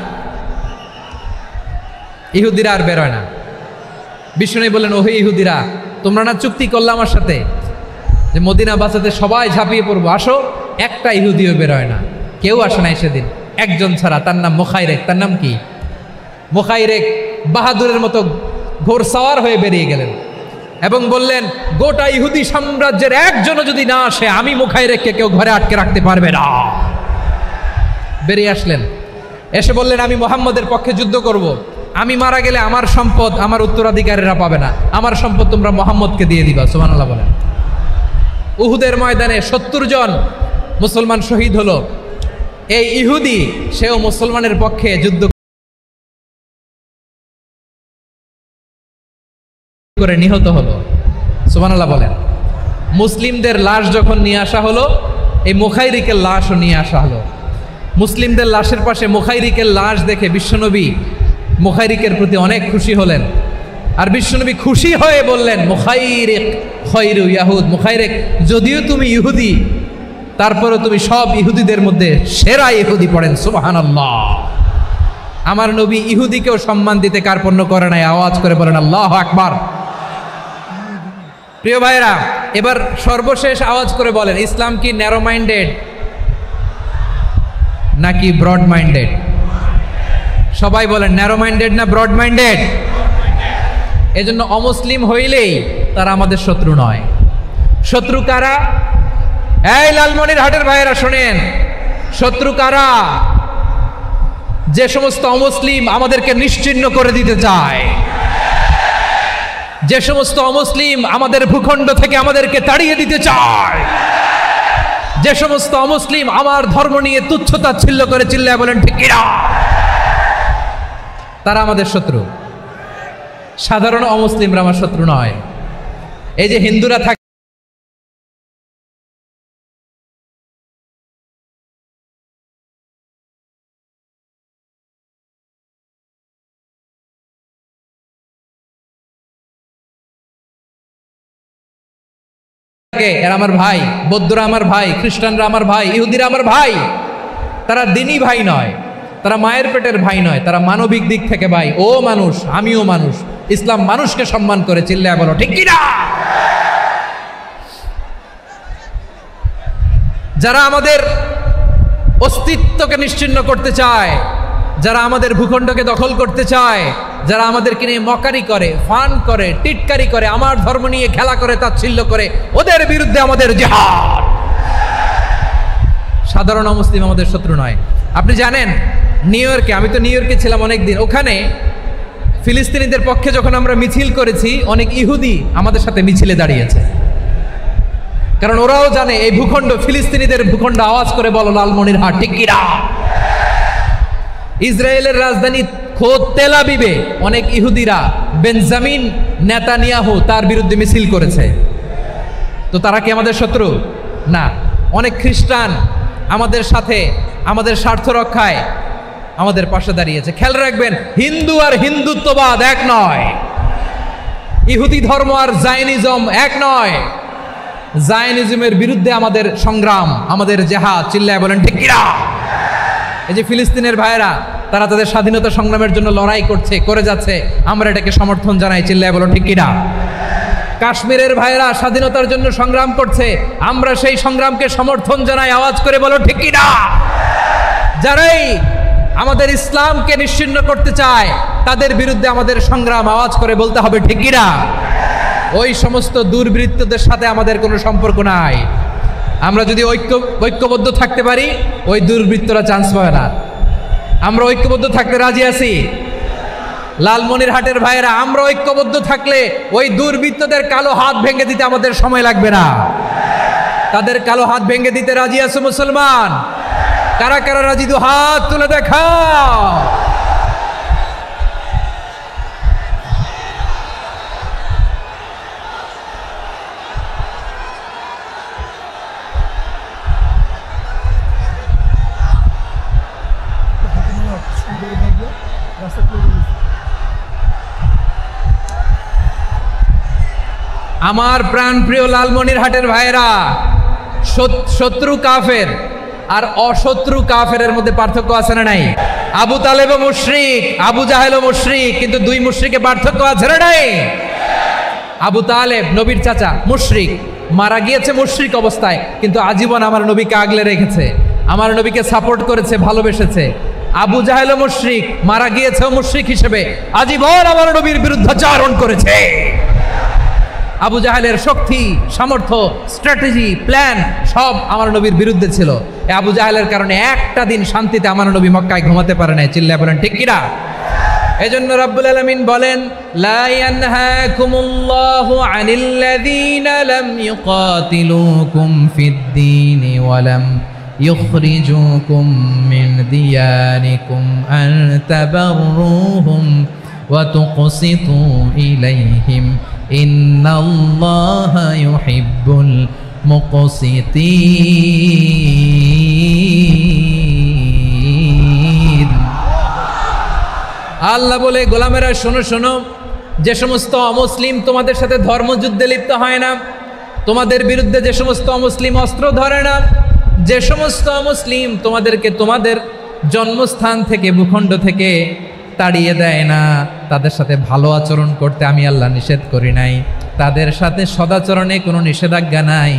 ইহুদিরা আর বেরোয় না। বিষ্ণু বললেন, ওহে ইহুদিরা, তোমরা না চুক্তি করলে আমার সাথে যে মদিনা বাঁচাতে সবাই ঝাঁপিয়ে পড়বো, আসো। একটা ইহুদিও বেরোয় না, কেউ আসে নাই সেদিন, একজন ছাড়া। তার নাম মুখাইরেক। তার নাম কি? মুখাইরেক বাহাদুরের মতো ঘোড়সাওয়ার হয়ে বেরিয়ে গেলেন এবং বললেন, গোটা ইহুদি সাম্রাজ্যের একজনও যদি না আসে, আমি মুখাইরেককে কেউ ঘরে আটকে রাখতে পারবে না। বেরিয়ে আসলেন, এসে বললেন, আমি মুহাম্মদের পক্ষে যুদ্ধ করব। আমি মারা গেলে আমার সম্পদ আমার উত্তরাধিকারীরা পাবে না, আমার সম্পদ তোমরা মুহাম্মদকে দিয়ে দিবা। সুবহানাল্লাহ বলেন। উহুদের ময়দানে 70 জন মুসলমান শহীদ হলো। এই ইহুদি, সেও মুসলমানের পক্ষে যুদ্ধ করে নিহত হলো। সুবহানাল্লাহ বলেন। মুসলিমদের লাশ যখন নিয়ে আসা হলো, এই মুখাইরিকের লাশও নিয়ে আসা হলো। মুসলিমদের লাশের পাশে মুখাইরিকের লাশ দেখে বিশ্বনবী মুখাইরিকের প্রতি অনেক খুশি হলেন। আর বিশ্বনবী খুশি হয়ে বললেন, মুখাইরিক খায়রু ইয়াহুদ, মুখাইরিক যদিও তুমি ইহুদি, তারপরে তুমি সব ইহুদিদের মধ্যে সেরা ইহুদি। পড়েন সুবহানাল্লাহ। আমার নবী ইহুদিকেও সম্মান দিতে কার্পণ্য করে নাই। আওয়াজ করে বলেন আল্লাহু আকবার। প্রিয় ভাইরা, এবার সর্বশেষ আওয়াজ করে বলেন, ইসলাম কি ন্যারো মাইন্ডেড নাকি ব্রড মাইন্ডেড? সবাই বলেন, ন্যারো মাইন্ডেড না ব্রড মাইন্ডেড? এজন্য অমুসলিম হইলেই তারা আমাদের শত্রু নয়। শত্রু কারা? এই লালমনিরহাটের ভাইয়েরা শোনেন, শত্রু কারা? যে সমস্ত অমুসলিম আমাদেরকে নিশ্চিহ্ন করে দিতে চায়, যে সমস্ত অমুসলিম আমাদের ভূখণ্ড থেকে আমাদেরকে তাড়িয়ে দিতে চায়, যে সমস্ত অমুসলিম আমার ধর্ম নিয়ে তুচ্ছতাচ্ছিল্য করে চিল্লায় বলেন ঠিক কিনা, তারা আমাদের শত্রু। সাধারণ অমুসলিমরা আমার শত্রু নয়। এই যে হিন্দুরা থাকে, এরা আমার ভাই, বৌদ্ধরা আমার ভাই, খ্রিস্টানরা আমার ভাই, ইহুদিরা আমার ভাই। তারা দিনই ভাই নয়, তারা মায়ের পেটের ভাই নয়, তারা মানবিক দিক থেকে ভাই। ও মানুষ, আমিও মানুষ। ইসলাম মানুষকে সম্মান করে, চিল্লায় বলো ঠিক কিনা। যারা আমাদের অস্তিত্বকে নিশ্চিহ্ন করতে চায়, যারা আমাদের ভূখণ্ডকে দখল করতে চায়, যারা আমাদেরকে নিয়ে মকারি করে, ফান করে, টিটকারি করে, আমার ধর্ম নিয়ে খেলা করে, তাচ্ছিল্য করে, ওদের বিরুদ্ধে আমাদের জিহাদ। সাধারণ মুসলিম আমাদের শত্রু নয়। আপনি জানেন নিউ ইয়র্কে, আমি তো নিউ ইয়র্কে ছিলাম অনেকদিন, ওখানে ফিলিস্তিনিদের পক্ষে যখন আমরা মিছিল করেছি, অনেক ইহুদি আমাদের সাথে মিছিলে দাঁড়িয়েছে। কারণ ওরাও জানে এই ভূখণ্ড ফিলিস্তিনিদের ভূখণ্ড। আওয়াজ করে বলো লালমনিরহাট ঠিক কিনা। ইসরায়েলের রাজধানী খোদ তেল আবিবে অনেক ইহুদিরা বেঞ্জামিন নেতানিয়াহু তার বিরুদ্ধে মিছিল করেছে। তো তারা কি আমাদের শত্রু? না। অনেক খ্রিস্টান আমাদের সাথে আমাদের স্বার্থ রক্ষায় আমাদের পাশে দাঁড়িয়েছে। খেয়াল রাখবেন, হিন্দু আর হিন্দুত্ববাদ এক নয়, ইহুদি ধর্ম আর জায়নিজম এক নয়। জায়নিজমের বিরুদ্ধে আমাদের সংগ্রাম, আমাদের জেহাদ, চিল্লায় বলেন ঠিক কিনা? এই যে ফিলিস্তিনের ভাইয়েরা, তারা তাদের স্বাধীনতা সংগ্রামের জন্য লড়াই করছে, করে যাচ্ছে, আমরা এটাকে সমর্থন জানাই, চিল্লায় বলো ঠিক কিনা? কাশ্মীরের ভাইয়েরা স্বাধীনতার জন্য সংগ্রাম করছে, আমরা সেই সংগ্রামকে সমর্থন জানাই, আওয়াজ করে বলো ঠিক কিনা? যারাই আমাদের ইসলামকে নিশ্চিহ্ন করতে চায় তাদের বিরুদ্ধে আমাদের সংগ্রাম, আওয়াজ করে বলতে হবে ঠিক কিনা? ওই সমস্ত দুর্বৃত্তদের সাথে আমাদের কোনো সম্পর্ক নাই। আমরা যদি ঐক্যবদ্ধ থাকতে পারি, ওই দুর্বৃত্তরা চান্স পাবে না। আমরা ঐক্যবদ্ধ থাকতে রাজি আছি। লালমনিরহাটের ভাইয়েরা, আমরা ঐক্যবদ্ধ থাকলে ওই দুর্বৃত্তদের কালো হাত ভেঙে দিতে আমাদের সময় লাগবে না। তাদের কালো হাত ভেঙে দিতে রাজি আছো মুসলমান? কারা কারা রাজি? দু হাত তুলে দেখাও। আমার প্রাণ প্রিয় লালমনিরহাটের ভাইয়েরা, শত্রু কাফের আর অশত্রু কাফেরের মধ্যে পার্থক্য আছে না নাই? আবু তালেবও মুশরিক, আবু জাহেলও মুশরিক, কিন্তু দুই মুশরিকে পার্থক্য আছে না নাই? আবু তালেব নবীর চাচা, মুশরিক, মারা গিয়েছে মুশরিক অবস্থায়, কিন্তু আজীবন আমার নবীকে আগলে রেখেছে, আমার নবীকে সাপোর্ট করেছে, ভালোবেসেছে। আবু জাহেলও মুশরিক, মারা গিয়েছেও মুশরিক হিসেবে, আজীবন আমার নবীর বিরুদ্ধাচরণ করেছে। আবু জাহেলের শক্তি, সামর্থ্য, স্ট্র্যাটেজি, প্ল্যান সব আমার নবীর বিরুদ্ধে ছিল। এই আবু জাহেলের কারণে একটা দিন শান্তিতে আমার নবী মক্কায় ঘুমাতে পারে নাই, চিল্লায় বলেন ঠিক কিনা? এজন্য রাব্বুল আলামিন বলেন, লা ইয়ানহাকুমুল্লাহু আনিল্লাযীনা লাম ইউকাতিলুকুম ফিদ-দীনি ওয়া লাম ইখরিজুকুম মিন দিয়ারিকুম আন তাবাররুহুম ওয়া তুকসিতু ইলাইহিম ইন্নাল্লাহা ইউহিব্বুল মুকসিতিন। আল্লাহ বলে, গোলামেরা শোনো শোনো, যে সমস্ত অমুসলিম তোমাদের সাথে ধর্মযুদ্ধে লিপ্ত হয় না, তোমাদের বিরুদ্ধে যে সমস্ত অমুসলিম অস্ত্র ধরে না, যে সমস্ত অমুসলিম তোমাদেরকে তোমাদের জন্মস্থান থেকে, ভূখণ্ড থেকে তাড়িয়ে দেয় না, তাদের সাথে ভালো আচরণ করতে আমি আল্লাহ নিষেধ করি নাই। তাদের সাথে সদাচরণে কোনো নিষেধাজ্ঞা নাই,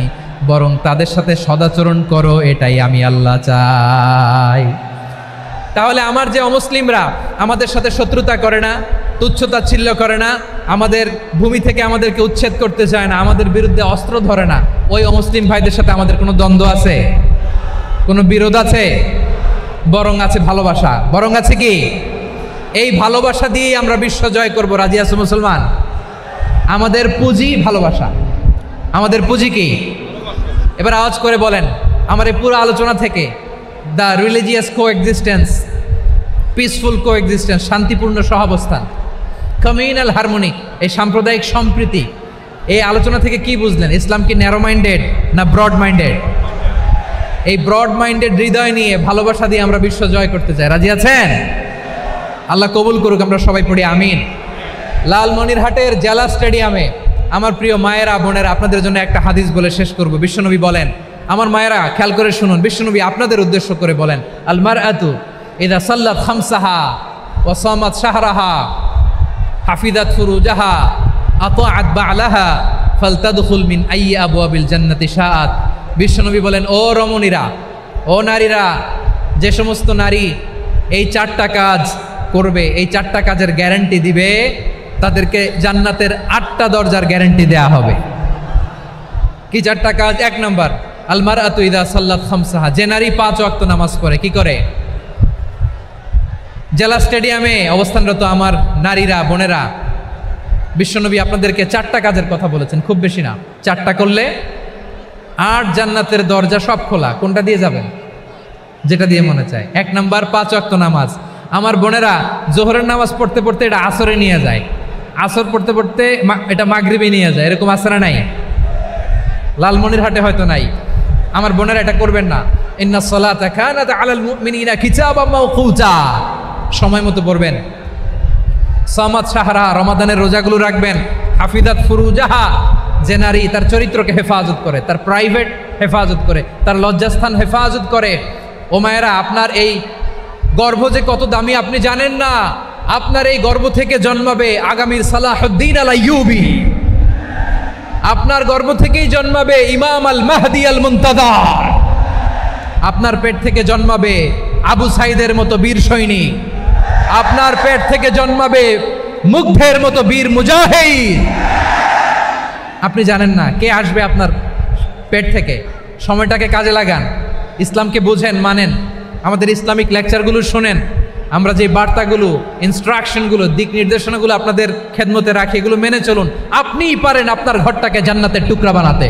বরং তাদের সাথে সদাচরণ করো, এটাই আমি আল্লাহ চাই। তাহলে আমার যে অমুসলিমরা আমাদের সাথে শত্রুতা করে না, তুচ্ছতাচ্ছিল্য করে না, আমাদের ভূমি থেকে আমাদেরকে উচ্ছেদ করতে চায় না, আমাদের বিরুদ্ধে অস্ত্র ধরে না, ওই অমুসলিম ভাইদের সাথে আমাদের কোনো দ্বন্দ্ব আছে? কোনো বিরোধ আছে? বরং আছে ভালোবাসা। বরং আছে কি? এই ভালোবাসা দিয়েই আমরা বিশ্ব জয় করব। রাজি আছো মুসলমান? আমাদের পুঁজি ভালোবাসা। আমাদের পুঁজি কি? এবার আওয়াজ করে বলেন, আমার এই পুরো আলোচনা থেকে the religious coexistence, peaceful coexistence, শান্তিপূর্ণ সহাবস্থান, কমিউনাল হারমোনি, এই সাম্প্রদায়িক সম্প্রীতি, এই আলোচনা থেকে কি বুঝলেন? ইসলাম কি ন্যারো মাইন্ডেড না ব্রড মাইন্ডেড? এই ব্রড মাইন্ডেড হৃদয় নিয়ে, ভালোবাসা দিয়ে আমরা বিশ্ব জয় করতে চাই। রাজি আছেন? আল্লাহ কবুল করুক, আমরা সবাই পড়ি আমিন। লালমনিরহাটের জেলা স্টেডিয়ামে আমার প্রিয় মায়েরা, বোনেরা, আপনাদের জন্য একটা হাদিস বলে শেষ করব। বিশ্বনবী বলেন, আমার মায়েরা খেয়াল করে শুনুন, বিশ্বনবী আপনাদের উদ্দেশ্য করে বলেন, আল মারআতু ইযা সাল্লাত খামসাহা ওয়া সামাত শাহরাহা হাফিজাত ফুরুজাহা আতাআত বা'লাহা ফালতাদখুল মিন আইয়ি আবওয়াবিল জান্নাতি শাআত। বিশ্বনবী বলেন, ও রমণীরা, ও নারীরা, যে সমস্ত নারী এই চারটা কাজ করবে, এই চারটা কাজের গ্যারান্টি দিবে, তাদেরকে জান্নাতের 8টা দরজার গ্যারান্টি দেয়া হবে। কি চারটা কাজ? 1 নম্বর, আল মারআতু ইযা সাল্লাত খামসাহা, যে নারী 5 ওয়াক্ত নামাজ পড়ে। কি করে? জেলা স্টেডিয়ামে অবস্থানরত আমার নারীরা, বোনেরা, বিশ্বনবী আপনাদেরকে 4টা কাজের কথা বলেছেন, খুব বেশি না। 4টা করলে 8 জান্নাতের দরজা সব খোলা। কোনটা দিয়ে যাবেন? যেটা দিয়ে মনে চায়। 1 নাম্বার 5 ওয়াক্ত নামাজ। আমার বোনেরা জোহরের নামাজ পড়তে পড়তে এটা আসরে নিয়ে যায়, আসর পড়তে পড়তে এটা মাগরিবে নিয়ে যায়, এরকম আসরা নাই? লালমনিরহাটে হয়তো নাই। আমার বোনেরা এটা করবেন না। ইন্না সলাতা কানাত আলাল মুমিনিনা কিতাবাম মাওকুতা, সময় মতো পড়বেন। সামাত শাহরা, রমাদানের রোজাগুলো রাখবেন। হাফিদাত ফুরুজাহা, যে নারী তার চরিত্রকে হেফাজত করে, তার প্রাইভেট হেফাজত করে, তার লজ্জাস্থান হেফাজত করে। ও মায়েরা, আপনার এই গর্ভ যে কত দামি আপনি জানেন না। আপনার এই গর্ভ থেকে জন্মাবে আগামীর সালাহুদ্দিন আল আইয়ুবী। আপনার গর্ভ থেকেই জন্মাবে ইমাম আল মাহদি আল মুনতাদার। আপনার পেট থেকে জন্মাবে আবু সাইদের মতো বীর সৈনিক। আপনার পেট থেকে জন্মাবে মুগ্ধের মতো বীর মুজাহিদ। আপনি জানেন না কে আসবে আপনার পেট থেকে। সময়টাকে কাজে লাগান, ইসলামকে বুঝেন, মানেন, আমাদের ইসলামিক লেকচারগুলো শোনেন। আমরা যে বার্তাগুলো, ইনস্ট্রাকশনগুলো, দিক নির্দেশনাগুলো আপনাদের খেদমতে রাখি, এগুলো মেনে চলুন। আপনিই পারেন আপনার ঘরটাকে জান্নাতের টুকরা বানাতে।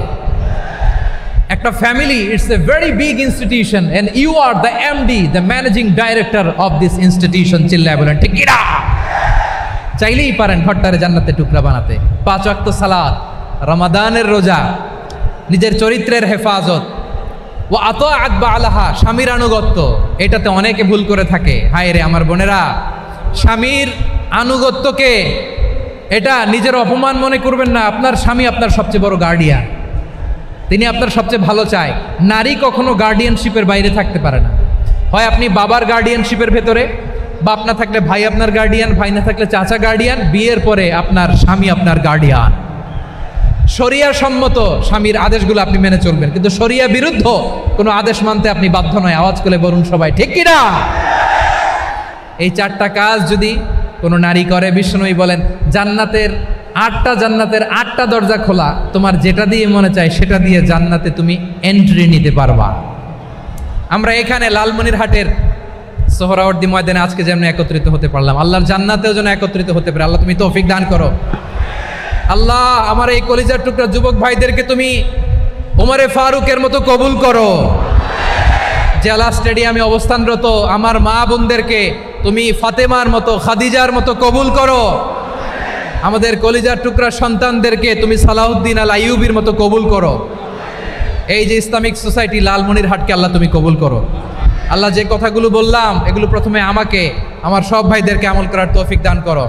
একটা family, it's a very big institution and you are the MD, the managing director of this institution. চিল্লায় বলেন ঠিক কিনা? চাইলেই পারেন ঘরটারে জান্নাতের টুকরা বানাতে। 5 ওয়াক্ত সালাত, রমাদানের রোজা, নিজের চরিত্রের হেফাজত, ও আতাআত বালাহা, স্বামীর আনুগত্য। এটাতে অনেকে ভুল করে থাকে। হায় রে আমার বোনেরা, স্বামীর আনুগত্যকে এটা নিজের অপমান মনে করবেন না। আপনার স্বামী আপনার সবচেয়ে বড় গার্ডিয়ান, তিনি আপনার সবচেয়ে ভালো চায়। নারী কখনো গার্ডিয়ানশিপের বাইরে থাকতে পারে না। হয় আপনি বাবার গার্ডিয়ানশিপের ভেতরে, বাপ না থাকলে ভাই আপনার গার্ডিয়ান, ভাই না থাকলে চাচা গার্ডিয়ান, বিয়ের পরে আপনার স্বামী আপনার গার্ডিয়ান। শরিয়া সম্মত স্বামীর আদেশগুলো আপনি মেনে চলবেন, কিন্তু শরিয়া বিরুদ্ধ কোনো আদেশ মানতে আপনি বাধ্য নয়। আওয়াজ করে বলুন সবাই ঠিক কিনা? এই 4টা কাজ যদি কোনো নারী করে, বিষ্ণুই বলেন জান্নাতের 8টা দরজা খোলা, তোমার যেটা দিয়ে মনে চায় সেটা দিয়ে জান্নাতে তুমি এন্ট্রি নিতে পারবা। আমরা এখানে লালমনিরহাটের সোহরাওয়ার্দী ময়দানে আজকে যেমন একত্রিত হতে পারলাম, আল্লাহর জান্নাতেও যেন একত্রিত হতে পারে। আল্লাহ তুমি তৌফিক দান করো। আল্লাহ আমার এই কলিজার টুকরা যুবক ভাইদেরকে তুমি ওমরে ফারুকের মতো কবুল করো। জেলা স্টেডিয়ামে অবস্থানরত আমার মা বোনদেরকে তুমি ফাতেমার মতো, খাদিজার মতো কবুল করো। আমাদের কলিজার টুকরা সন্তানদেরকে তুমি সালাহুদ্দিন আল আইয়ুবীর মতো কবুল করো। এই যে ইসলামিক সোসাইটি লালমনিরহাটকে আল্লাহ তুমি কবুল করো। আল্লাহ যে কথাগুলো বললাম এগুলো প্রথমে আমাকে, আমার সব ভাইদেরকে আমল করার তৌফিক দান করো।